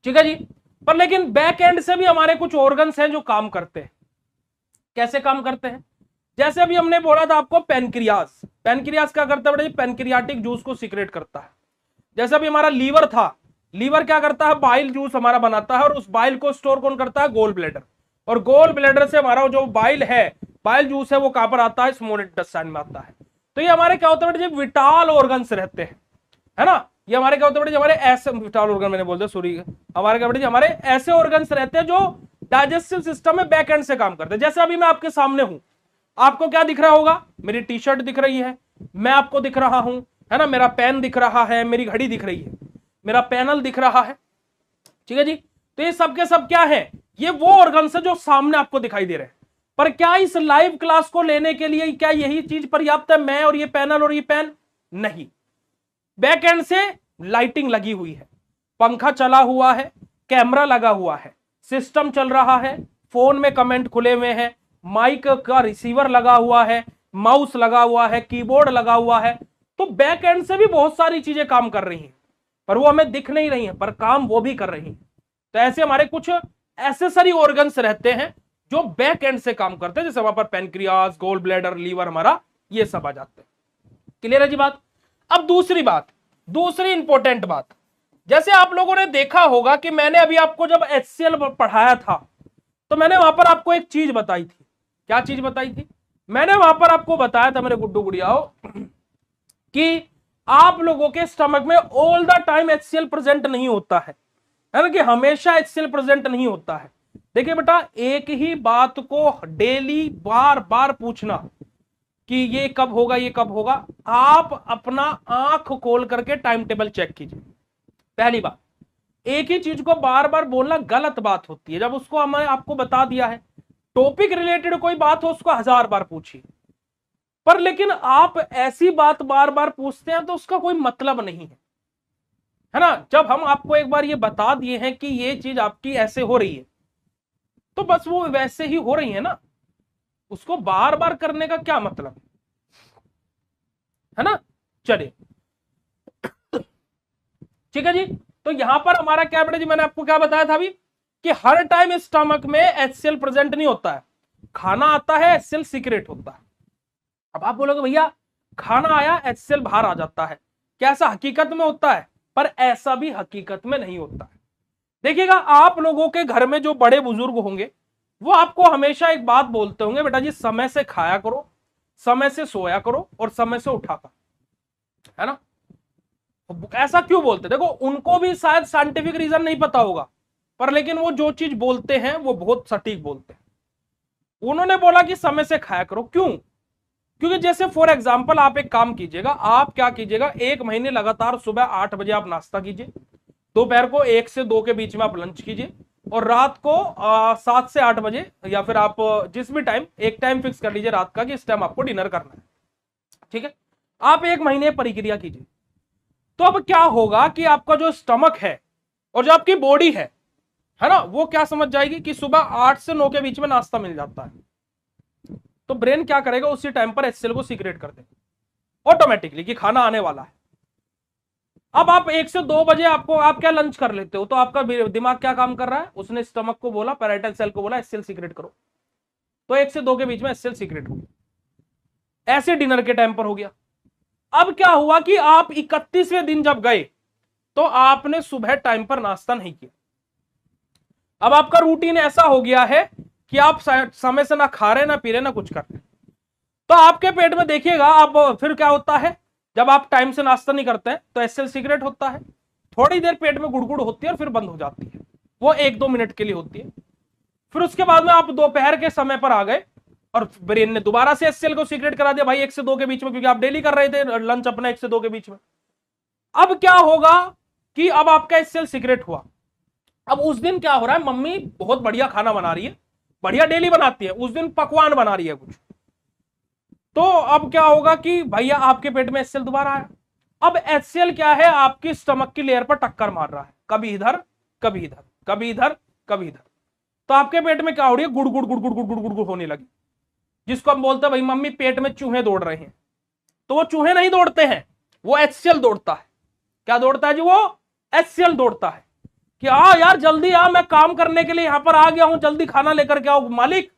ठीक है जी। पर लेकिन बैक एंड से भी हमारे कुछ ऑर्गन्स हैं जो काम करते हैं। कैसे काम करते हैं, जैसे अभी हमने बोला था आपको पैनक्रियास क्या करता है बेटा जी, पैनक्रियाटिक जूस को सीक्रेट करता है। जैसे अभी हमारा लीवर था, लीवर क्या करता है, बाइल जूस हमारा बनाता है, और उस बाइल को स्टोर कौन करता है, गोल ब्लैडर, और गोल ब्लैडर से हमारा जो बाइल जूस है वो कहां पर आता है, स्मॉल इंटेस्टाइन में आता है। तो ये हमारे क्या होता है बेटा जी, विटाल ऑर्गन्स रहते हैं, है ना। ये हमारे क्या होते हैं बेटा जी, हमारे ऐसे विटाल ऑर्गन मैंने बोल दिया, सॉरी, हमारे क्या बेटा जी, हमारे ऐसे ऑर्गन्स रहते हैं जो डाइजेस्टिव सिस्टम में बैक एंड से काम करते हैं। जैसे अभी मैं आपके सामने हूं, आपको क्या दिख रहा होगा, मेरी टी शर्ट दिख रही है, मैं आपको दिख रहा हूं, है ना, मेरा पेन दिख रहा है, मेरी घड़ी दिख रही है, मेरा पैनल दिख रहा है, ठीक है जी। तो ये सब के सब क्या है, ये वो ऑर्गन्स है जो सामने आपको दिखाई दे रहे हैं। पर क्या इस लाइव क्लास को लेने के लिए क्या यही चीज पर्याप्त है, मैं और ये पैनल और ये पेन? नहीं, बैक एंड से लाइटिंग लगी हुई है, पंखा चला हुआ है, कैमरा लगा हुआ है, सिस्टम चल रहा है, फोन में कमेंट खुले हुए हैं, माइक का रिसीवर लगा हुआ है, माउस लगा हुआ है, कीबोर्ड लगा हुआ है। तो बैक एंड से भी बहुत सारी चीजें काम कर रही हैं, पर वो हमें दिख नहीं रही हैं, पर काम वो भी कर रही हैं। तो ऐसे हमारे कुछ एसेसरी ऑर्गन्स रहते हैं जो बैक एंड से काम करते हैं, जैसे वहां पर पैनक्रियास, गोल ब्लैडर, लीवर, हमारा ये सब आ जाते हैं। क्लियर है जी बात। अब दूसरी इंपॉर्टेंट बात, जैसे आप लोगों ने देखा होगा कि मैंने अभी आपको जब HCl पढ़ाया था, तो मैंने वहां पर आपको एक चीज बताई थी। क्या चीज बताई थी? मैंने वहां पर आपको बताया था मेरे गुड्डू गुड़ियाओ कि आप लोगों के स्टमक में all the time HCl present नहीं होता है ना, कि हमेशा HCl प्रेजेंट नहीं होता है। देखिए बेटा, एक ही बात को डेली बार बार पूछना कि ये कब होगा, ये कब होगा, आप अपना आंख खोल करके टाइम टेबल चेक कीजिए। पहली बात, एक ही चीज को बार बार बोलना गलत बात होती है। जब उसको हमने आपको बता दिया है, टॉपिक रिलेटेड कोई बात हो उसको 1000 बार पूछिए, पर लेकिन आप ऐसी बात बार बार पूछते हैं तो उसका कोई मतलब नहीं है ना। जब हम आपको एक बार ये बता दिए हैं कि ये चीज आपकी ऐसे हो रही है, तो बस वो वैसे ही हो रही है ना, उसको बार बार करने का क्या मतलब है ना। चलिए ठीक है जी। तो यहां पर हमारा क्या बेटा जी, मैंने आपको क्या बताया था अभी कि हर टाइम स्टमक में HCl प्रेजेंट नहीं होता है, खाना आता है HCl सीक्रेट होता है। अब आप बोलोगे भैया खाना आया HCl बाहर आ जाता है, क्या ऐसा हकीकत में होता है? पर ऐसा भी हकीकत में नहीं होता है। देखिएगा, आप लोगों के घर में जो बड़े बुजुर्ग होंगे वो आपको हमेशा एक बात बोलते होंगे, बेटा जी समय से खाया करो, समय से सोया करो और समय से उठा करो, है ना। ऐसा क्यों बोलते? देखो, उनको भी शायद साइंटिफिक रीजन नहीं पता होगा, पर लेकिन वो जो चीज बोलते हैं वो बहुत सटीक बोलते हैं। उन्होंने बोला कि समय से खाया करो, क्यों? क्योंकि जैसे फॉर एग्जाम्पल आप एक काम कीजिएगा, आप क्या कीजिएगा, 1 महीने लगातार सुबह 8 बजे आप नाश्ता कीजिए, दोपहर को 1 से 2 के बीच में आप लंच कीजिए, और रात को 7 से 8 बजे, या फिर आप जिस भी टाइम, एक टाइम फिक्स कर लीजिए रात का कि इस टाइम आपको डिनर करना है, ठीक है। आप 1 महीने प्रक्रिया कीजिए, तो अब क्या होगा कि आपका जो स्टमक है और जो आपकी बॉडी है ना, वो क्या समझ जाएगी कि सुबह 8 से 9 के बीच में नाश्ता मिल जाता है। तो ब्रेन क्या करेगा, उसी टाइम पर HCl को सीक्रेट कर देगा ऑटोमेटिकली कि खाना आने वाला है। अब आप 1 से 2 बजे आप क्या लंच कर लेते हो, तो आपका दिमाग क्या काम कर रहा है, उसने स्टमक को बोला, पैराइटल सेल को बोला HCl सीक्रेट करो, तो 1 से 2 के बीच में HCl सीक्रेट हो गया। ऐसे डिनर के टाइम पर हो गया। अब क्या हुआ कि आप 31वें दिन जब गए तो आपने सुबह टाइम पर नाश्ता नहीं किया। अब आपका रूटीन ऐसा हो गया है कि आप समय से ना खा रहे ना पी रहे ना कुछ कर रहे, तो आपके पेट में देखिएगा आप फिर क्या होता है, जब आप टाइम से नाश्ता नहीं करते हैं तो एचसीएल सीक्रेट होता है, थोड़ी देर पेट में गुड़गुड़ होती है और फिर बंद हो जाती है, वो 1-2 मिनट के लिए होती है। फिर उसके बाद में आप दोपहर के समय पर आ गए और ब्रेन ने दोबारा से एचसीएल को सीक्रेट करा दिया भाई 1 से 2 के बीच में, क्योंकि आप डेली कर रहे थे लंच अपना 1 से 2 के बीच में। अब क्या होगा कि अब आपका एचसीएल सीक्रेट हुआ। अब उस दिन क्या हो रहा है, मम्मी बहुत बढ़िया खाना बना रही है, बढ़िया डेली बनाती है, उस दिन पकवान बना रही है कुछ, तो अब क्या होगा कि भैया आपके पेट में एचसीएल दोबारा आया। अब एचसीएल क्या है, आपकी स्टमक की लेयर पर टक्कर मार रहा है, कभी इधर कभी इधर कभी इधर कभी इधर, तो आपके पेट में क्या हो रही है, गुड़ गुड़ गुड़ गुड़ गुड़ गुड़ गुड़ गुड़ होने लगी, जिसको हम बोलते हैं भाई मम्मी पेट में चूहे दौड़ रहे हैं। तो वो चूहे नहीं दौड़ते हैं, वो एचसीएल दौड़ता है। क्या दौड़ता है जी, वो एचसीएल दौड़ता है कि आ यार जल्दी आ, मैं काम करने के लिए यहां पर आ गया हूं, जल्दी खाना लेकर के आओ मालिक।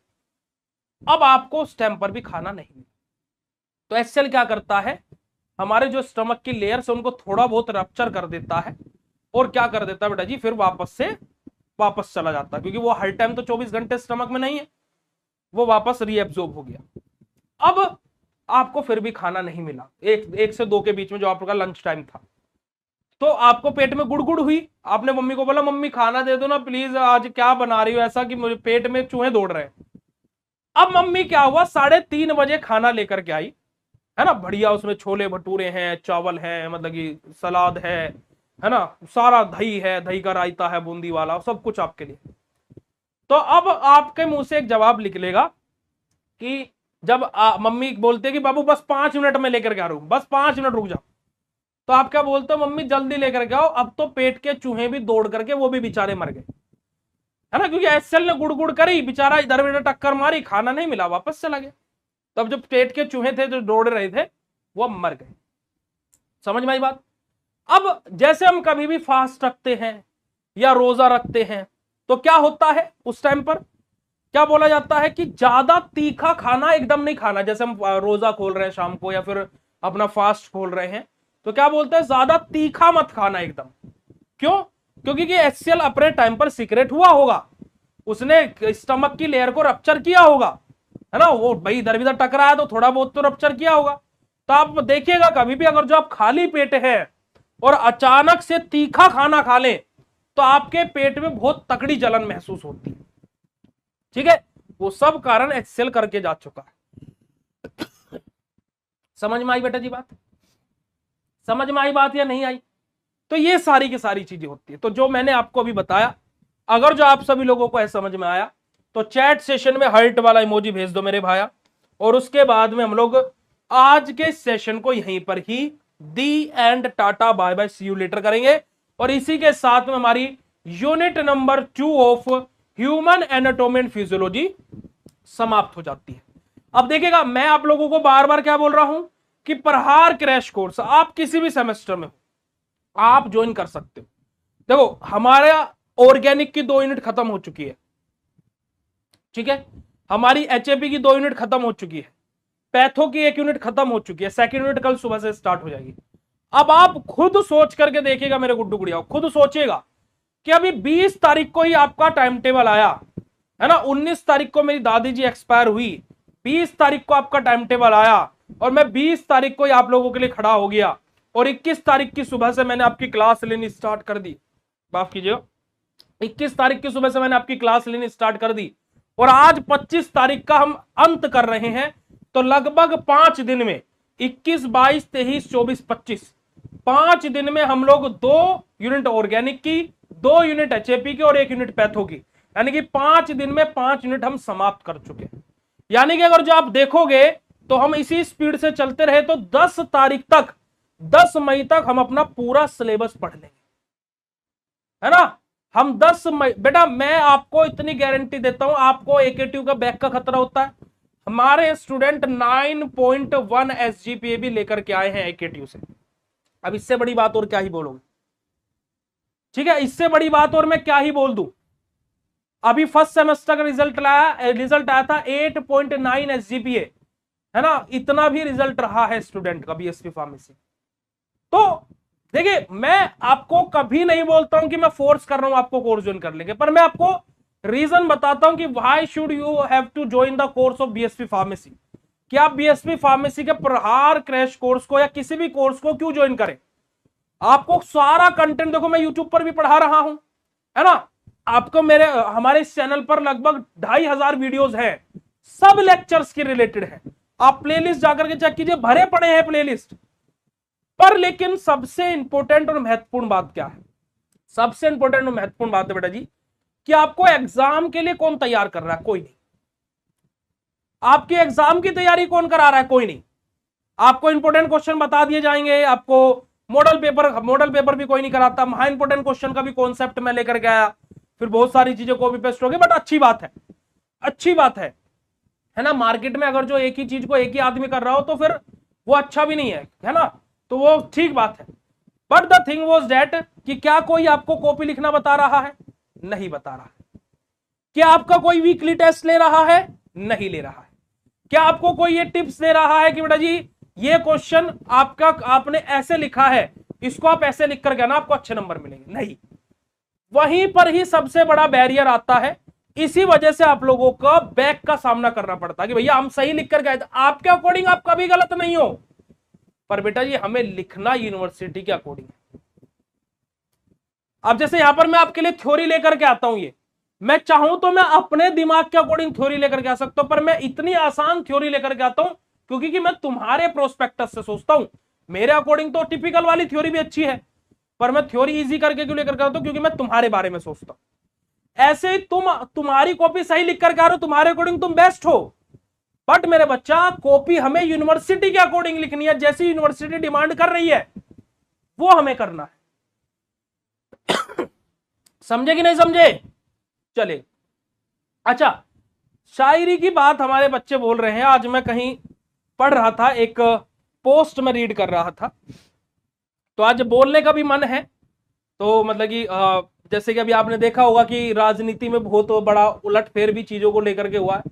अब आपको उस टाइम पर भी खाना नहीं मिला, तो एचसीएल क्या करता है, हमारे जो स्टमक की लेयर से उनको थोड़ा बहुत रप्चर कर देता है और क्या कर देता है बेटा जी, फिर वापस चला जाता है, क्योंकि वो हर टाइम तो 24 घंटे स्टमक में नहीं है, वो वापस रीएब्जॉर्ब हो गया। अब आपको फिर भी खाना नहीं मिला, एक से 2 के बीच में जो आपका लंच टाइम था, तो आपको पेट में गुड़गुड़ हुई, आपने मम्मी को बोला मम्मी खाना दे दो ना प्लीज, आज क्या बना रही हो ऐसा कि मुझे पेट में चूहे दौड़ रहे हैं। अब मम्मी क्या हुआ, 3:30 बजे खाना लेकर के आई, है ना, बढ़िया, उसमें छोले भटूरे हैं, चावल है, मतलब कि सलाद है ना, सारा दही है, दही का रायता है बूंदी वाला, सब कुछ आपके लिए। तो अब आपके मुंह से एक जवाब निकलेगा कि जब मम्मी बोलते कि बाबू बस 5 मिनट में लेकर के आ रहा हूं, बस 5 मिनट रुक जाओ, तो आप क्या बोलते हो, मम्मी जल्दी लेकर के आओ, अब तो पेट के चूहे भी दौड़ करके वो भी बेचारे मर गए, है ना, क्योंकि एचसीएल ने गुड़ करी, बेचारा इधर उधर टक्कर मारी, खाना नहीं मिला, वापस चला गया। तब जो पेट के चूहे थे जो दौड़ रहे थे वो मर गए। समझ में आई बात। अब जैसे हम कभी भी फास्ट रखते हैं या रोजा रखते हैं तो क्या होता है, उस टाइम पर क्या बोला जाता है कि ज्यादा तीखा खाना एकदम नहीं खाना, जैसे हम रोजा खोल रहे हैं शाम को या फिर अपना फास्ट खोल रहे हैं, तो क्या बोलते हैं, ज्यादा तीखा मत खाना एकदम। क्यों, क्योंकि एचसीएल अपने टाइम पर सीक्रेट हुआ होगा, उसने स्टमक की लेयर को रप्चर किया होगा, है ना, वो भाई इधर उधर टकराया तो थोड़ा बहुत तो रप्चर किया होगा। तो आप देखिएगा कभी भी अगर जो आप खाली पेट है और अचानक से तीखा खाना खा लें तो आपके पेट में बहुत तकड़ी जलन महसूस होती है, ठीक है, वो सब कारण एचसीएल करके जा चुका है। समझ में आई बेटा जी बात, समझ में आई बात या नहीं आई। तो ये सारी की सारी चीजें होती है। तो जो मैंने आपको अभी बताया, अगर जो आप सभी लोगों को ऐसा समझ में आया तो चैट सेशन में हार्ट वाला इमोजी भेज दो मेरे भाया, और उसके बाद में हम लोग आज के सेशन को यहीं पर ही the end tata bye bye see you later करेंगे, और इसी के साथ में हमारी unit number 2 of human anatomy and physiology समाप्त हो जाती है। अब देखिएगा मैं आप लोगों को बार बार क्या बोल रहा हूं कि प्रहार क्रैश कोर्स आप किसी भी सेमेस्टर में हो आप ज्वाइन कर सकते हो। देखो हमारा ऑर्गेनिक की 2 यूनिट खत्म हो चुकी है, ठीक है, हमारी एचएपी की 2 यूनिट खत्म हो चुकी है, पैथो की 1 यूनिट खत्म हो चुकी है, सेकंड यूनिट कल सुबह से स्टार्ट हो जाएगी। अब आप खुद सोच करके देखिएगा मेरे गुड्डू गुड़िया, खुद सोचिएगा कि अभी 20 तारीख को ही आपका टाइम टेबल आया है ना, 19 तारीख को मेरी दादी जी एक्सपायर हुई, 20 तारीख को आपका टाइम टेबल आया और मैं 20 तारीख को ही आप लोगों के लिए खड़ा हो गया, और 21 तारीख की सुबह से मैंने आपकी क्लास लेनी स्टार्ट कर दी, माफ कीजिएगा, 21 तारीख की सुबह से मैंने आपकी क्लास लेनी स्टार्ट कर दी, और आज 25 तारीख का हम अंत कर रहे हैं। तो लगभग 5 दिन में 21, 22, 23, 24, 25 5 दिन में हम लोग 2 यूनिट ऑर्गेनिक की, 2 यूनिट एचएपी की और 1 यूनिट पैथो की, यानी कि 5 दिन में 5 यूनिट हम समाप्त कर चुके हैं। यानी कि अगर जो आप देखोगे तो हम इसी स्पीड से चलते रहे तो 10 तारीख तक, 10 मई तक हम अपना पूरा सिलेबस पढ़ लेंगे, है ना। हम 10 मई, बेटा मैं आपको इतनी गारंटी देता हूं, आपको एकेटीयू का बैक का खतरा होता है, हमारे स्टूडेंट 9.1 एसजीपीए भी लेकर के आए हैं एकेटीयू से। अब इससे बड़ी बात और क्या ही बोलोगे, ठीक है, इससे बड़ी बात और मैं क्या ही बोल दूं। अभी फर्स्ट सेमेस्टर का रिजल्ट आया था 8.9 एसजीपीए, है ना, इतना भी रिजल्ट रहा है स्टूडेंट का बीएससी फार्मेसी। तो देखिए, मैं आपको कभी नहीं बोलता हूं कि मैं फोर्स कर रहा हूं आपको कोर्स ज्वाइन कर लेंगे, पर मैं आपको रीजन बताता हूं कि why should you have to join the course of BSc pharmacy, कि आप बीएससी फार्मेसी के प्रहार क्रैश कोर्स को या किसी भी कोर्स को क्यों ज्वाइन करें। आपको सारा कंटेंट देखो, मैं यूट्यूब पर भी पढ़ा रहा हूं, है ना, आपको हमारे इस चैनल पर लगभग 2500 वीडियोस हैं, सब लेक्चर्स के रिलेटेड है। आप प्लेलिस्ट जाकर के चेक कीजिए, भरे पड़े हैं प्लेलिस्ट पर। लेकिन सबसे इंपॉर्टेंट और महत्वपूर्ण बात क्या है, सबसे इंपॉर्टेंट और महत्वपूर्ण बात है बेटा जी, कि आपको एग्जाम के लिए कौन तैयार कर रहा है? कोई नहीं। आपके एग्जाम की तैयारी कौन करा रहा है? कोई नहीं। आपको इंपॉर्टेंट क्वेश्चन बता दिए जाएंगे, आपको मॉडल पेपर भी कोई नहीं कराता। महा इंपॉर्टेंट क्वेश्चन का भी कॉन्सेप्ट मैं लेकर के आया, फिर बहुत सारी चीजें कॉपी पेस्ट होगी। बट अच्छी बात है, अच्छी बात है ना। मार्केट में अगर जो एक ही चीज को एक ही आदमी कर रहा हो तो फिर वो अच्छा भी नहीं है ना, तो वो ठीक बात है। But the thing was that कि क्या कोई आपको कॉपी लिखना बता रहा है? नहीं बता रहा है। क्या आपका कोई वीकली टेस्ट ले रहा है? नहीं ले रहा है। क्या आपको कोई ये टिप्स दे रहा है कि बेटा जी ये क्वेश्चन आपने ऐसे लिखा है, इसको आप ऐसे लिख कर गया ना आपको अच्छे नंबर मिलेंगे? नहीं। वहीं पर ही सबसे बड़ा बैरियर आता है। इसी वजह से आप लोगों को बैक का सामना करना पड़ता है कि भैया हम सही लिख कर गए, आपके अकॉर्डिंग आप कभी गलत नहीं हो, पर बेटा जी हमें लिखना यूनिवर्सिटी के अकॉर्डिंग है। अब जैसे यहां पर मैं आपके लिए थ्योरी लेकर के आता हूं, ये मैं चाहूं तो मैं अपने दिमाग के अकॉर्डिंग थ्योरी लेकर के आ सकता हूं, पर मैं इतनी आसान थ्योरी लेकर के आता हूं क्योंकि कि मैं तुम्हारे प्रोस्पेक्टस से सोचता हूं। मेरे अकॉर्डिंग तो टिपिकल वाली थ्योरी भी अच्छी है, पर मैं थ्योरी इजी करके क्यों लेकर के आता हूं? क्योंकि मैं तुम्हारे बारे में सोचता हूं। ऐसे ही तुम्हारी कॉपी सही लिख करके आ रहे हो, तुम्हारे अकॉर्डिंग तुम बेस्ट हो, बट मेरे बच्चा कॉपी हमें यूनिवर्सिटी के अकॉर्डिंग लिखनी है। जैसी यूनिवर्सिटी डिमांड कर रही है वो हमें करना है। समझे कि नहीं समझे? चले। अच्छा, शायरी की बात हमारे बच्चे बोल रहे हैं। आज मैं कहीं पढ़ रहा था, एक पोस्ट में रीड कर रहा था, तो आज बोलने का भी मन है। तो मतलब कि जैसे कि अभी आपने देखा होगा कि राजनीति में बहुत बड़ा उलटफेर भी चीजों को लेकर के हुआ है।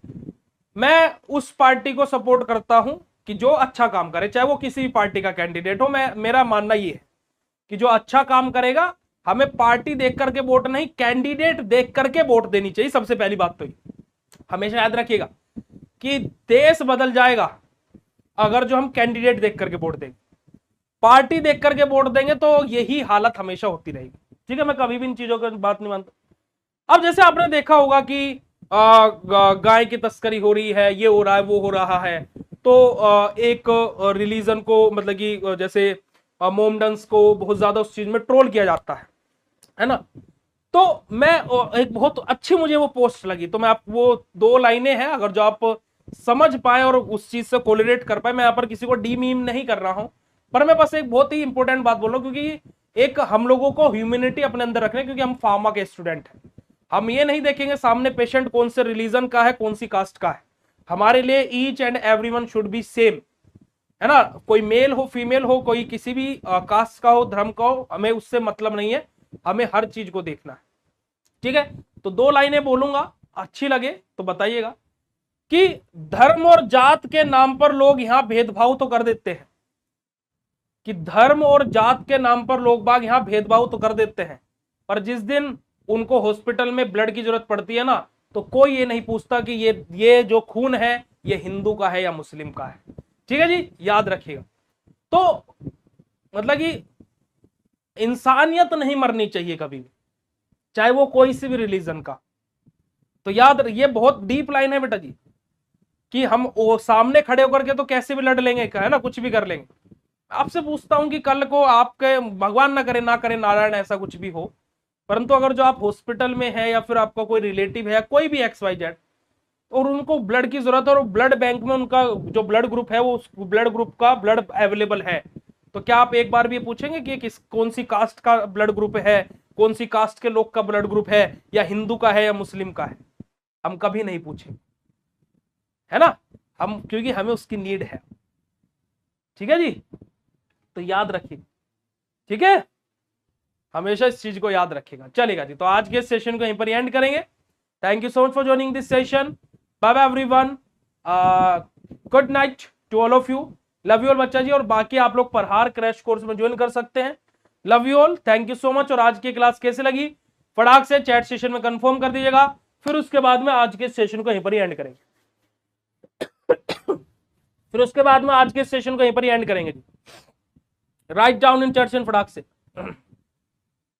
मैं उस पार्टी को सपोर्ट करता हूं कि जो अच्छा काम करे, चाहे वो किसी भी पार्टी का कैंडिडेट हो। मेरा मानना ये है कि जो अच्छा काम करेगा, हमें पार्टी देख करके वोट नहीं, कैंडिडेट देख करके वोट देनी चाहिए। सबसे पहली बात तो ये हमेशा याद रखिएगा कि देश बदल जाएगा अगर जो हम कैंडिडेट देख करके वोट देंगे। पार्टी देख करके वोट देंगे तो यही हालत हमेशा होती रहेगी। ठीक है, मैं कभी भी इन चीजों की बात नहीं मानता। अब जैसे आपने देखा होगा कि गाय की तस्करी हो रही है, ये हो रहा है, वो हो रहा है, तो एक रिलीजन को मतलब कि जैसे मोमडन्स को बहुत ज्यादा उस चीज में ट्रोल किया जाता है ना। तो मैं एक बहुत अच्छी मुझे वो पोस्ट लगी, तो मैं आप वो 2 लाइनें हैं, अगर जो आप समझ पाए और उस चीज से कोरिलेट कर पाए। मैं यहाँ पर किसी को डीमीम नहीं कर रहा हूं, पर मैं बस एक बहुत ही इंपॉर्टेंट बात बोल रहा हूं, क्योंकि एक हम लोगों को ह्यूमैनिटी अपने अंदर रखने, क्योंकि हम फार्मा के स्टूडेंट हैं। हम ये नहीं देखेंगे सामने पेशेंट कौन से रिलीजन का है, कौन सी कास्ट का है। हमारे लिए each and everyone should be same, है ना। कोई मेल हो, फीमेल हो, कोई किसी भी कास्ट का हो, धर्म का हो, हमें उससे मतलब नहीं है। हमें हर चीज को देखना है। ठीक है, तो 2 लाइनें बोलूंगा, अच्छी लगे तो बताइएगा कि धर्म और जात के नाम पर लोग यहां भेदभाव तो कर देते हैं, कि धर्म और जात के नाम पर लोग बाग यहां भेदभाव तो कर देते हैं, पर जिस दिन उनको हॉस्पिटल में ब्लड की जरूरत पड़ती है ना, तो कोई ये नहीं पूछता कि ये जो खून है ये हिंदू का है या मुस्लिम का है। ठीक है जी, याद रखिएगा। तो मतलब कि इंसानियत नहीं मरनी चाहिए कभी भी, चाहे वो कोई सी भी रिलीजन का। तो याद, ये बहुत डीप लाइन है बेटा जी, कि हम वो सामने खड़े होकर के तो कैसे भी लड़ लेंगे, है ना, कुछ भी कर लेंगे। आपसे पूछता हूं कि कल को आपके, भगवान ना करे नारायण ऐसा कुछ भी हो, परंतु अगर जो आप हॉस्पिटल में है या फिर आपका कोई रिलेटिव है, कोई भी XYZ, और उनको ब्लड की जरूरत है और ब्लड बैंक में उनका जो ब्लड ग्रुप है वो उस ब्लड ग्रुप का ब्लड अवेलेबल है, तो क्या आप एक बार भी पूछेंगे कि कौन सी कास्ट का ब्लड ग्रुप है, कौन सी कास्ट के लोग का ब्लड ग्रुप है, या हिंदू का है या मुस्लिम का है? हम कभी नहीं पूछेंगे, है ना, हम, क्योंकि हमें उसकी नीड है। ठीक है जी, तो याद रखिए। ठीक है, हमेशा इस चीज को याद रखिएगा। चलेगा जी, तो आज के सेशन को यहीं पर एंड करेंगे। Thank you so much for joining this session. Bye bye everyone, good night. To all of you, love you all बच्चा जी। और बाकी आप लोग प्रहार क्रैश कोर्स में ज्वाइन कर सकते हैं। Love you all, thank you so much. और आज की क्लास कैसे लगी फटाक से चैट सेशन में कंफर्म कर दीजिएगा, फिर उसके बाद में आज के सेशन को यहीं पर ही एंड करेंगे। फिर उसके बाद में आज के सेशन को यहीं पर ही एंड करेंगे। Write down in chat session फटाक से।